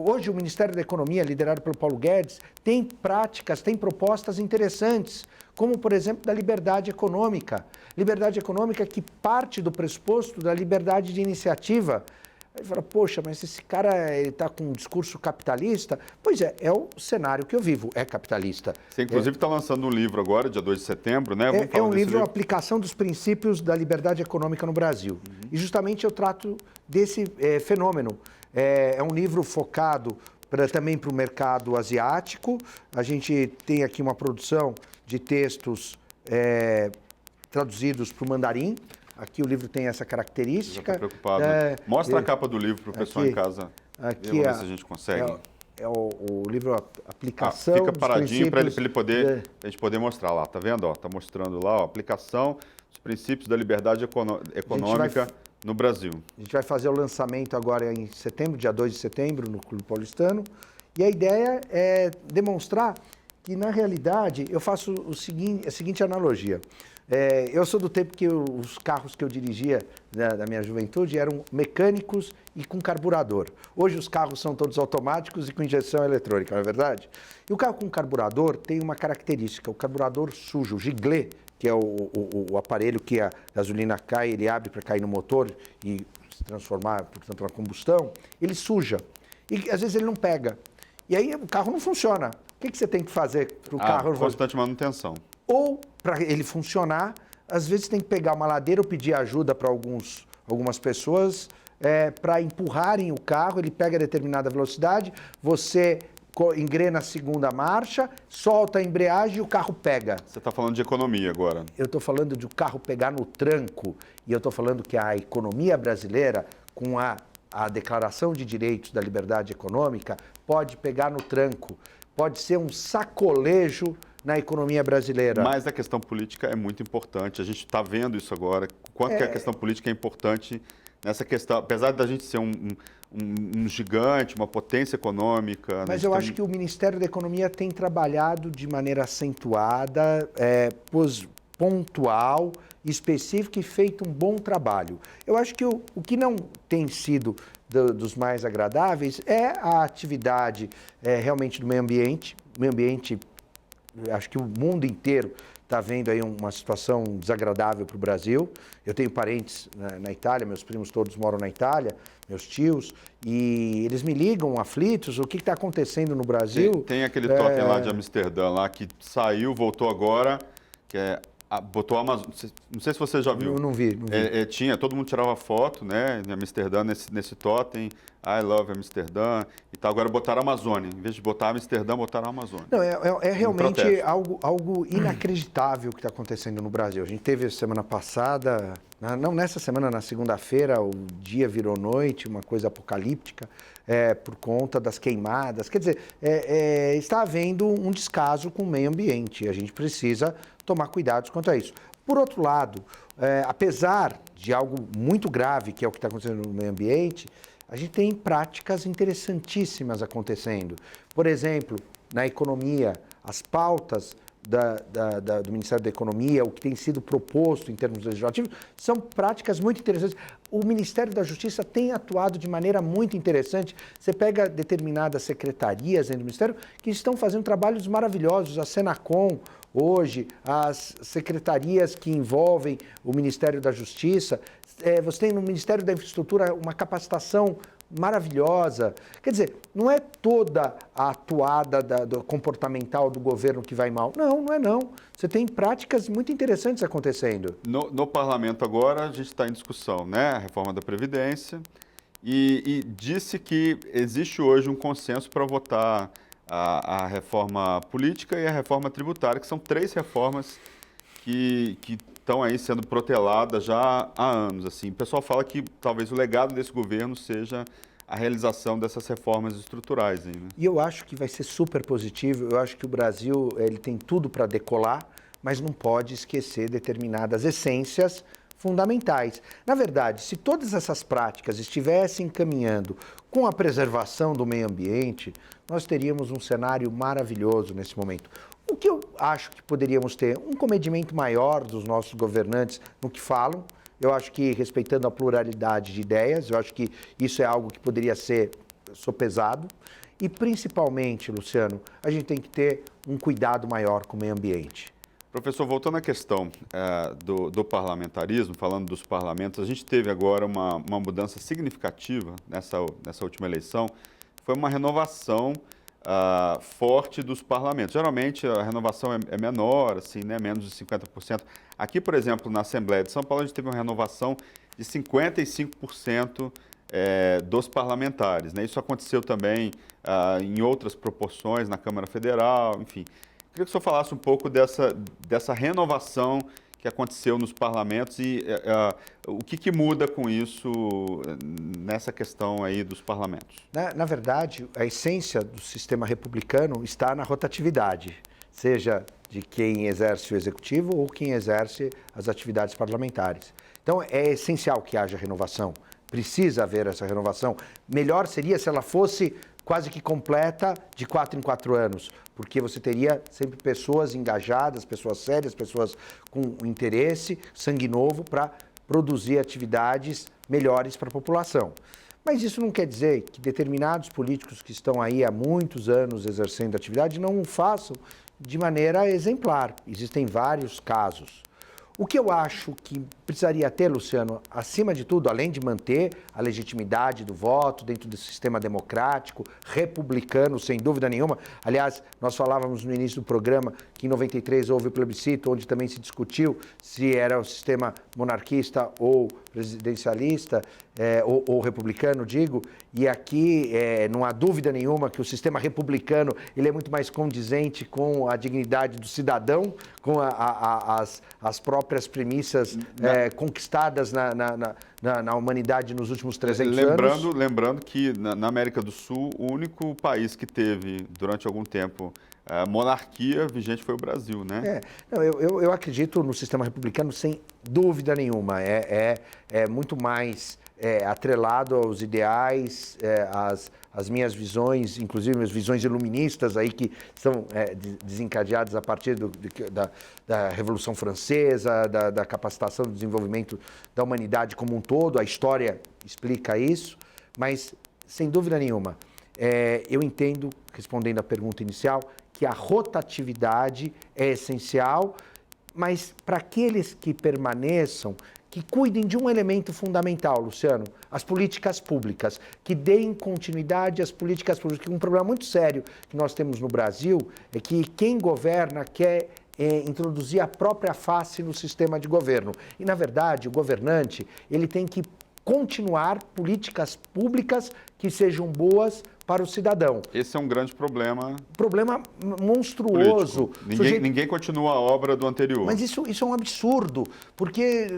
[SPEAKER 4] hoje o Ministério da Economia, liderado pelo Paulo Guedes, tem práticas, tem propostas interessantes, como, por exemplo, da liberdade econômica. Liberdade econômica que parte do pressuposto da liberdade de iniciativa. Aí fala, poxa, mas esse cara está com um discurso capitalista? Pois é o cenário que eu vivo, é capitalista.
[SPEAKER 3] Você, inclusive, está lançando um livro agora, dia 2 de setembro, né?
[SPEAKER 4] É um livro, Aplicação dos Princípios da Liberdade Econômica no Brasil. E justamente eu trato desse fenômeno. É um livro focado também para o mercado asiático. A gente tem aqui uma produção de textos traduzidos para o mandarim. Aqui o livro tem essa característica.
[SPEAKER 3] Já estou preocupado. Mostra a capa do livro para o pessoal em casa.
[SPEAKER 4] Aqui
[SPEAKER 3] ver se a gente consegue.
[SPEAKER 4] O livro Aplicação.
[SPEAKER 3] Fica paradinho para ele poder, a gente poder mostrar lá. Tá vendo? Está mostrando lá, Aplicação dos Princípios da Liberdade Econômica no Brasil. A gente
[SPEAKER 4] vai fazer o lançamento agora em setembro, dia 2 de setembro, no Clube Paulistano. E a ideia é demonstrar que, na realidade, eu faço a seguinte analogia. Eu sou do tempo que os carros que eu dirigia da minha juventude eram mecânicos e com carburador. Hoje os carros são todos automáticos e com injeção eletrônica, não é verdade? E o carro com carburador tem uma característica, o carburador sujo, o giglé, que é o aparelho que a gasolina cai, ele abre para cair no motor e se transformar, portanto, na combustão, ele suja. E às vezes ele não pega. E aí o carro não funciona. O que você tem que fazer para o carro?
[SPEAKER 3] Constante manutenção.
[SPEAKER 4] Ou, para ele funcionar, às vezes tem que pegar uma ladeira ou pedir ajuda para algumas pessoas para empurrarem o carro, ele pega a determinada velocidade, você engrena a segunda marcha, solta a embreagem e o carro pega.
[SPEAKER 3] Você está falando de economia agora.
[SPEAKER 4] Eu estou falando de o carro pegar no tranco e eu estou falando que a economia brasileira, com a Declaração de Direitos da Liberdade Econômica, pode pegar no tranco, pode ser um sacolejo na economia brasileira.
[SPEAKER 3] Mas a questão política é muito importante. A gente está vendo isso agora. Quanto que a questão política é importante nessa questão, apesar da gente ser um gigante, uma potência econômica.
[SPEAKER 4] Mas eu acho que o Ministério da Economia tem trabalhado de maneira acentuada, pontual, específica e feito um bom trabalho. Eu acho que o que não tem sido dos mais agradáveis é a atividade realmente do meio ambiente. O meio ambiente, acho que o mundo inteiro está vendo aí uma situação desagradável para o Brasil. Eu tenho parentes na Itália, meus primos todos moram na Itália, meus tios, e eles me ligam aflitos, o que está acontecendo no Brasil.
[SPEAKER 3] Tem aquele totem lá de Amsterdã, lá que saiu, voltou agora, que botou a Amazônia. Não sei se você já viu.
[SPEAKER 4] Não vi.
[SPEAKER 3] Tinha, todo mundo tirava foto, né, em Amsterdã, nesse totem, I love Amsterdã e tal. Agora botaram a Amazônia. Em vez de botar Amsterdã, botaram a Amazônia.
[SPEAKER 4] Não, é realmente algo inacreditável que está acontecendo no Brasil. A gente teve semana passada, não nessa semana, na segunda-feira, o dia virou noite, uma coisa apocalíptica, por conta das queimadas. Quer dizer, está havendo um descaso com o meio ambiente. A gente precisa tomar cuidados quanto a isso. Por outro lado, apesar de algo muito grave, que é o que está acontecendo no meio ambiente, a gente tem práticas interessantíssimas acontecendo. Por exemplo, na economia, as pautas do Ministério da Economia, o que tem sido proposto em termos legislativos, são práticas muito interessantes. O Ministério da Justiça tem atuado de maneira muito interessante. Você pega determinadas secretarias dentro do Ministério que estão fazendo trabalhos maravilhosos. A Senacom, hoje, as secretarias que envolvem o Ministério da Justiça. Você tem no Ministério da Infraestrutura uma capacitação maravilhosa. Quer dizer, não é toda a atuada do comportamental do governo que vai mal. Não é não. Você tem práticas muito interessantes acontecendo.
[SPEAKER 3] No parlamento agora, a gente está em discussão, né? A reforma da Previdência e disse que existe hoje um consenso para votar a reforma política e a reforma tributária, que são 3 reformas que estão aí sendo proteladas já há anos. Assim. O pessoal fala que talvez o legado desse governo seja a realização dessas reformas estruturais. Aí, né?
[SPEAKER 4] E eu acho que vai ser super positivo. Eu acho que o Brasil ele tem tudo para decolar, mas não pode esquecer determinadas essências fundamentais. Na verdade, se todas essas práticas estivessem caminhando com a preservação do meio ambiente, nós teríamos um cenário maravilhoso nesse momento. O que eu acho que poderíamos ter? Um comedimento maior dos nossos governantes no que falam. Eu acho que respeitando a pluralidade de ideias, eu acho que isso é algo que poderia ser sopesado. E principalmente, Luciano, a gente tem que ter um cuidado maior com o meio ambiente.
[SPEAKER 3] Professor, voltando à questão do parlamentarismo, falando dos parlamentos, a gente teve agora uma mudança significativa nessa última eleição, foi uma renovação forte dos parlamentos. Geralmente a renovação é menor, assim, né, menos de 50%. Aqui, por exemplo, na Assembleia de São Paulo, a gente teve uma renovação de 55% dos parlamentares. Né? Isso aconteceu também em outras proporções na Câmara Federal, enfim. Queria que o senhor falasse um pouco dessa renovação que aconteceu nos parlamentos e o que muda com isso nessa questão aí dos parlamentos.
[SPEAKER 4] Na verdade, a essência do sistema republicano está na rotatividade, seja de quem exerce o executivo ou quem exerce as atividades parlamentares. Então, é essencial que haja renovação, precisa haver essa renovação. Melhor seria se ela fosse quase que completa de 4 em 4 anos, porque você teria sempre pessoas engajadas, pessoas sérias, pessoas com interesse, sangue novo para produzir atividades melhores para a população. Mas isso não quer dizer que determinados políticos que estão aí há muitos anos exercendo atividade não o façam de maneira exemplar. Existem vários casos. O que eu acho que precisaria ter, Luciano, acima de tudo, além de manter a legitimidade do voto dentro do sistema democrático, republicano, sem dúvida nenhuma. Aliás, nós falávamos no início do programa que em 93 houve o plebiscito, onde também se discutiu se era o sistema monarquista ou presidencialista, ou republicano, digo, e aqui não há dúvida nenhuma que o sistema republicano ele é muito mais condizente com a dignidade do cidadão, com as próprias premissas conquistadas na humanidade nos últimos 300 anos.
[SPEAKER 3] Lembrando que na América do Sul, o único país que teve, durante algum tempo, a monarquia vigente foi o Brasil, né?
[SPEAKER 4] Não, eu acredito no sistema republicano sem dúvida nenhuma. É muito mais atrelado aos ideais, às minhas visões, inclusive minhas visões iluministas aí que são desencadeadas a partir da Revolução Francesa, da capacitação do desenvolvimento da humanidade como um todo. A história explica isso, mas sem dúvida nenhuma, eu entendo, respondendo à pergunta inicial, que a rotatividade é essencial, mas para aqueles que permaneçam, que cuidem de um elemento fundamental, Luciano, as políticas públicas, que deem continuidade às políticas públicas. Um problema muito sério que nós temos no Brasil é que quem governa quer introduzir a própria face no sistema de governo. E, na verdade, o governante ele tem que continuar políticas públicas que sejam boas para o cidadão.
[SPEAKER 3] Esse é um grande problema.
[SPEAKER 4] Problema monstruoso.
[SPEAKER 3] Ninguém continua a obra do anterior.
[SPEAKER 4] Mas isso é um absurdo, porque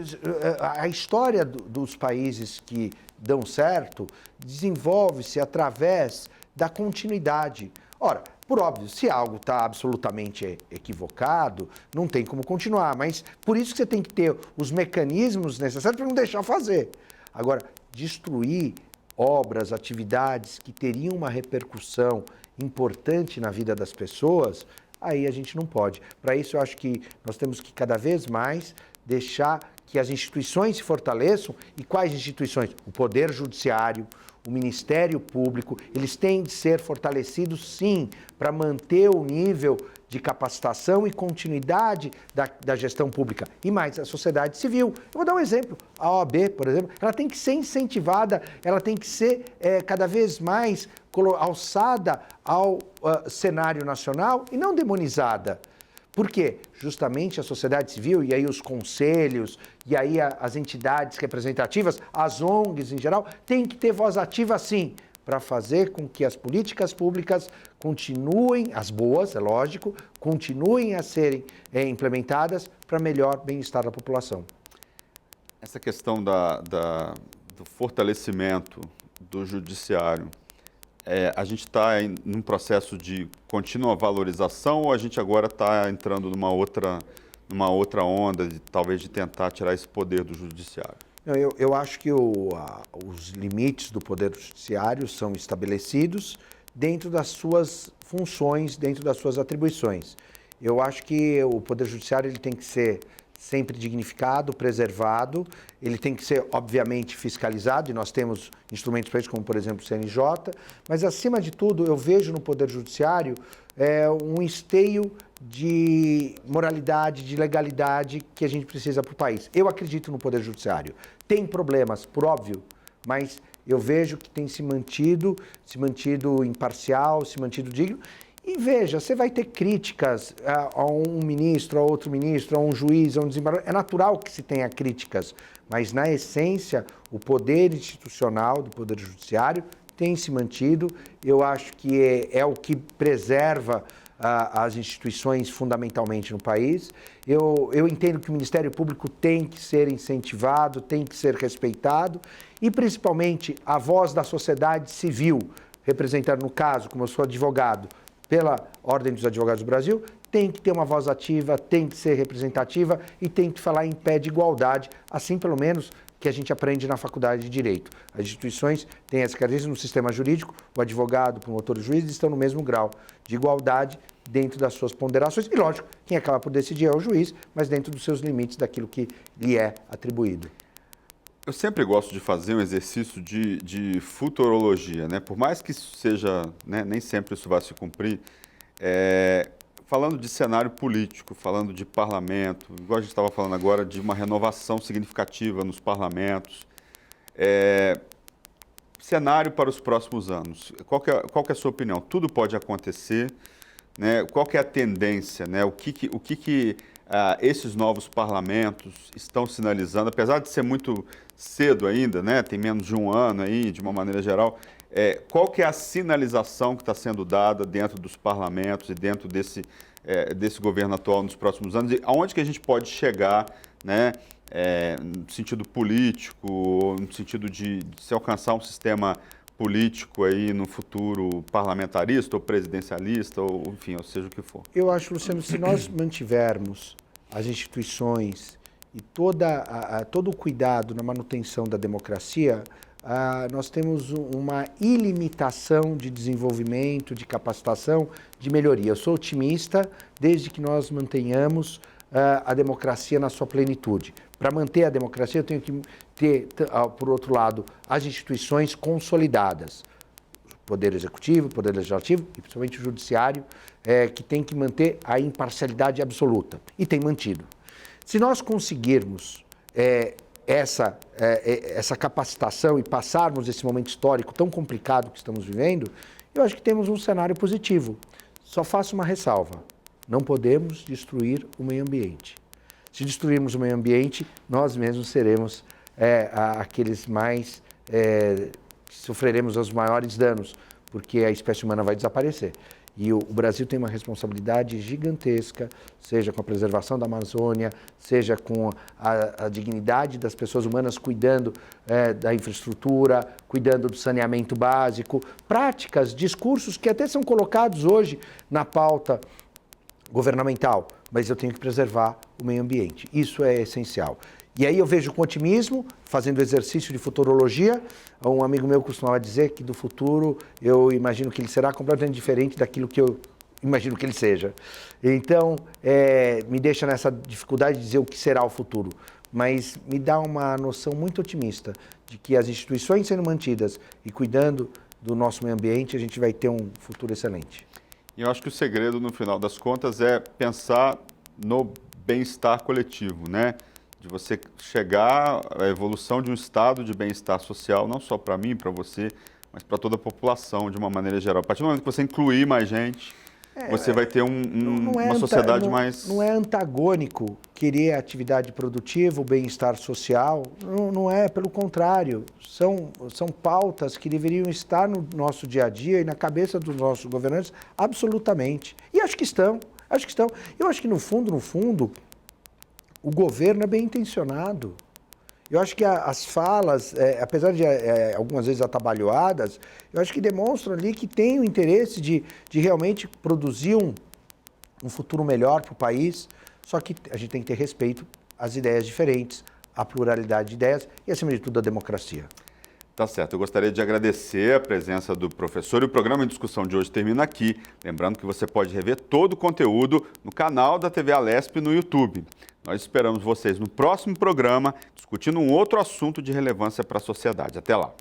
[SPEAKER 4] a história dos países que dão certo desenvolve-se através da continuidade. Ora, por óbvio, se algo está absolutamente equivocado, não tem como continuar, mas por isso que você tem que ter os mecanismos necessários para não deixar fazer. Agora, destruir obras, atividades que teriam uma repercussão importante na vida das pessoas, aí a gente não pode. Para isso, eu acho que nós temos que cada vez mais deixar que as instituições se fortaleçam. E quais instituições? O Poder Judiciário, o Ministério Público, eles têm de ser fortalecidos, sim, para manter o nível de capacitação e continuidade da gestão pública. E mais, a sociedade civil. Eu vou dar um exemplo. A OAB, por exemplo, ela tem que ser incentivada, ela tem que ser cada vez mais alçada ao cenário nacional e não demonizada. Por quê? Justamente a sociedade civil, e aí os conselhos, e aí as entidades representativas, as ONGs em geral, têm que ter voz ativa sim, para fazer com que as políticas públicas continuem, as boas, é lógico, continuem a serem implementadas para melhor bem-estar da população.
[SPEAKER 3] Essa questão do fortalecimento do judiciário, a gente está num processo de contínua valorização ou a gente agora está entrando numa outra onda, talvez de tentar tirar esse poder do judiciário?
[SPEAKER 4] Eu acho que os limites do Poder Judiciário são estabelecidos dentro das suas funções, dentro das suas atribuições. Eu acho que o Poder Judiciário ele tem que ser sempre dignificado, preservado, ele tem que ser, obviamente, fiscalizado, e nós temos instrumentos para isso, como, por exemplo, o CNJ, mas, acima de tudo, eu vejo no Poder Judiciário um esteio de moralidade, de legalidade que a gente precisa para o país. Eu acredito no Poder Judiciário. Tem problemas, por óbvio, mas eu vejo que tem se mantido imparcial, se mantido digno. E veja, você vai ter críticas a um ministro, a outro ministro, a um juiz, a um desembargador. É natural que se tenha críticas, mas, na essência, o poder institucional do Poder Judiciário tem se mantido. Eu acho que é o que preserva as instituições fundamentalmente no país. Eu entendo que o Ministério Público tem que ser incentivado, tem que ser respeitado e, principalmente, a voz da sociedade civil, representada no caso, como eu sou advogado, pela Ordem dos Advogados do Brasil, tem que ter uma voz ativa, tem que ser representativa e tem que falar em pé de igualdade, assim pelo menos que a gente aprende na faculdade de Direito. As instituições têm essa característica no sistema jurídico, o advogado, o promotor e o juiz estão no mesmo grau de igualdade dentro das suas ponderações. E, lógico, quem acaba por decidir é o juiz, mas dentro dos seus limites daquilo que lhe é atribuído.
[SPEAKER 3] Eu sempre gosto de fazer um exercício de futurologia, né? Por mais que isso seja, né, nem sempre isso vai se cumprir, falando de cenário político, falando de parlamento, igual a gente estava falando agora, de uma renovação significativa nos parlamentos, cenário para os próximos anos. Qual que é a sua opinião? Tudo pode acontecer, né? Qual que é a tendência, né? O que esses novos parlamentos estão sinalizando, apesar de ser muito cedo ainda, né? Tem menos de um ano aí, de uma maneira geral, qual que é a sinalização que está sendo dada dentro dos parlamentos e dentro desse governo atual nos próximos anos? E aonde que a gente pode chegar, né? No sentido político, no sentido de se alcançar um sistema político aí no futuro parlamentarista ou presidencialista, ou enfim, ou seja o que for?
[SPEAKER 4] Eu acho, Luciano, se nós mantivermos as instituições e todo o cuidado na manutenção da democracia, nós temos uma ilimitação de desenvolvimento, de capacitação, de melhoria. Eu sou otimista desde que nós mantenhamos a democracia na sua plenitude. Para manter a democracia, eu tenho que ter, por outro lado, as instituições consolidadas. O Poder Executivo, o Poder Legislativo e principalmente o Judiciário, que tem que manter a imparcialidade absoluta. E tem mantido. Se nós conseguirmos essa capacitação e passarmos esse momento histórico tão complicado que estamos vivendo, eu acho que temos um cenário positivo. Só faço uma ressalva: não podemos destruir o meio ambiente. Se destruirmos o meio ambiente, nós mesmos seremos aqueles mais sofreremos os maiores danos, porque a espécie humana vai desaparecer. E o Brasil tem uma responsabilidade gigantesca, seja com a preservação da Amazônia, seja com a dignidade das pessoas humanas, cuidando da infraestrutura, cuidando do saneamento básico, práticas, discursos que até são colocados hoje na pauta governamental, mas eu tenho que preservar o meio ambiente. Isso é essencial. E aí eu vejo com otimismo, fazendo exercício de futurologia, um amigo meu costumava dizer que do futuro eu imagino que ele será completamente diferente daquilo que eu imagino que ele seja. Então, me deixa nessa dificuldade de dizer o que será o futuro, mas me dá uma noção muito otimista de que as instituições sendo mantidas e cuidando do nosso meio ambiente, a gente vai ter um futuro excelente.
[SPEAKER 3] E eu acho que o segredo, no final das contas, é pensar no bem-estar coletivo, né? De você chegar à evolução de um estado de bem-estar social, não só para mim, para você, mas para toda a população, de uma maneira geral. A partir do momento que você incluir mais gente, você vai ter uma sociedade mais...
[SPEAKER 4] Não é antagônico querer a atividade produtiva, o bem-estar social, não é, pelo contrário. São pautas que deveriam estar no nosso dia a dia e na cabeça dos nossos governantes, absolutamente. E acho que estão. Eu acho que, no fundo, o governo é bem intencionado. Eu acho que as falas, apesar de algumas vezes atabalhoadas, eu acho que demonstram ali que tem o interesse de realmente produzir um futuro melhor para o país, só que a gente tem que ter respeito às ideias diferentes, à pluralidade de ideias e, acima de tudo, à democracia.
[SPEAKER 3] Tá certo. Eu gostaria de agradecer a presença do professor e o programa em discussão de hoje termina aqui. Lembrando que você pode rever todo o conteúdo no canal da TV Alesp no YouTube. Nós esperamos vocês no próximo programa discutindo um outro assunto de relevância para a sociedade. Até lá.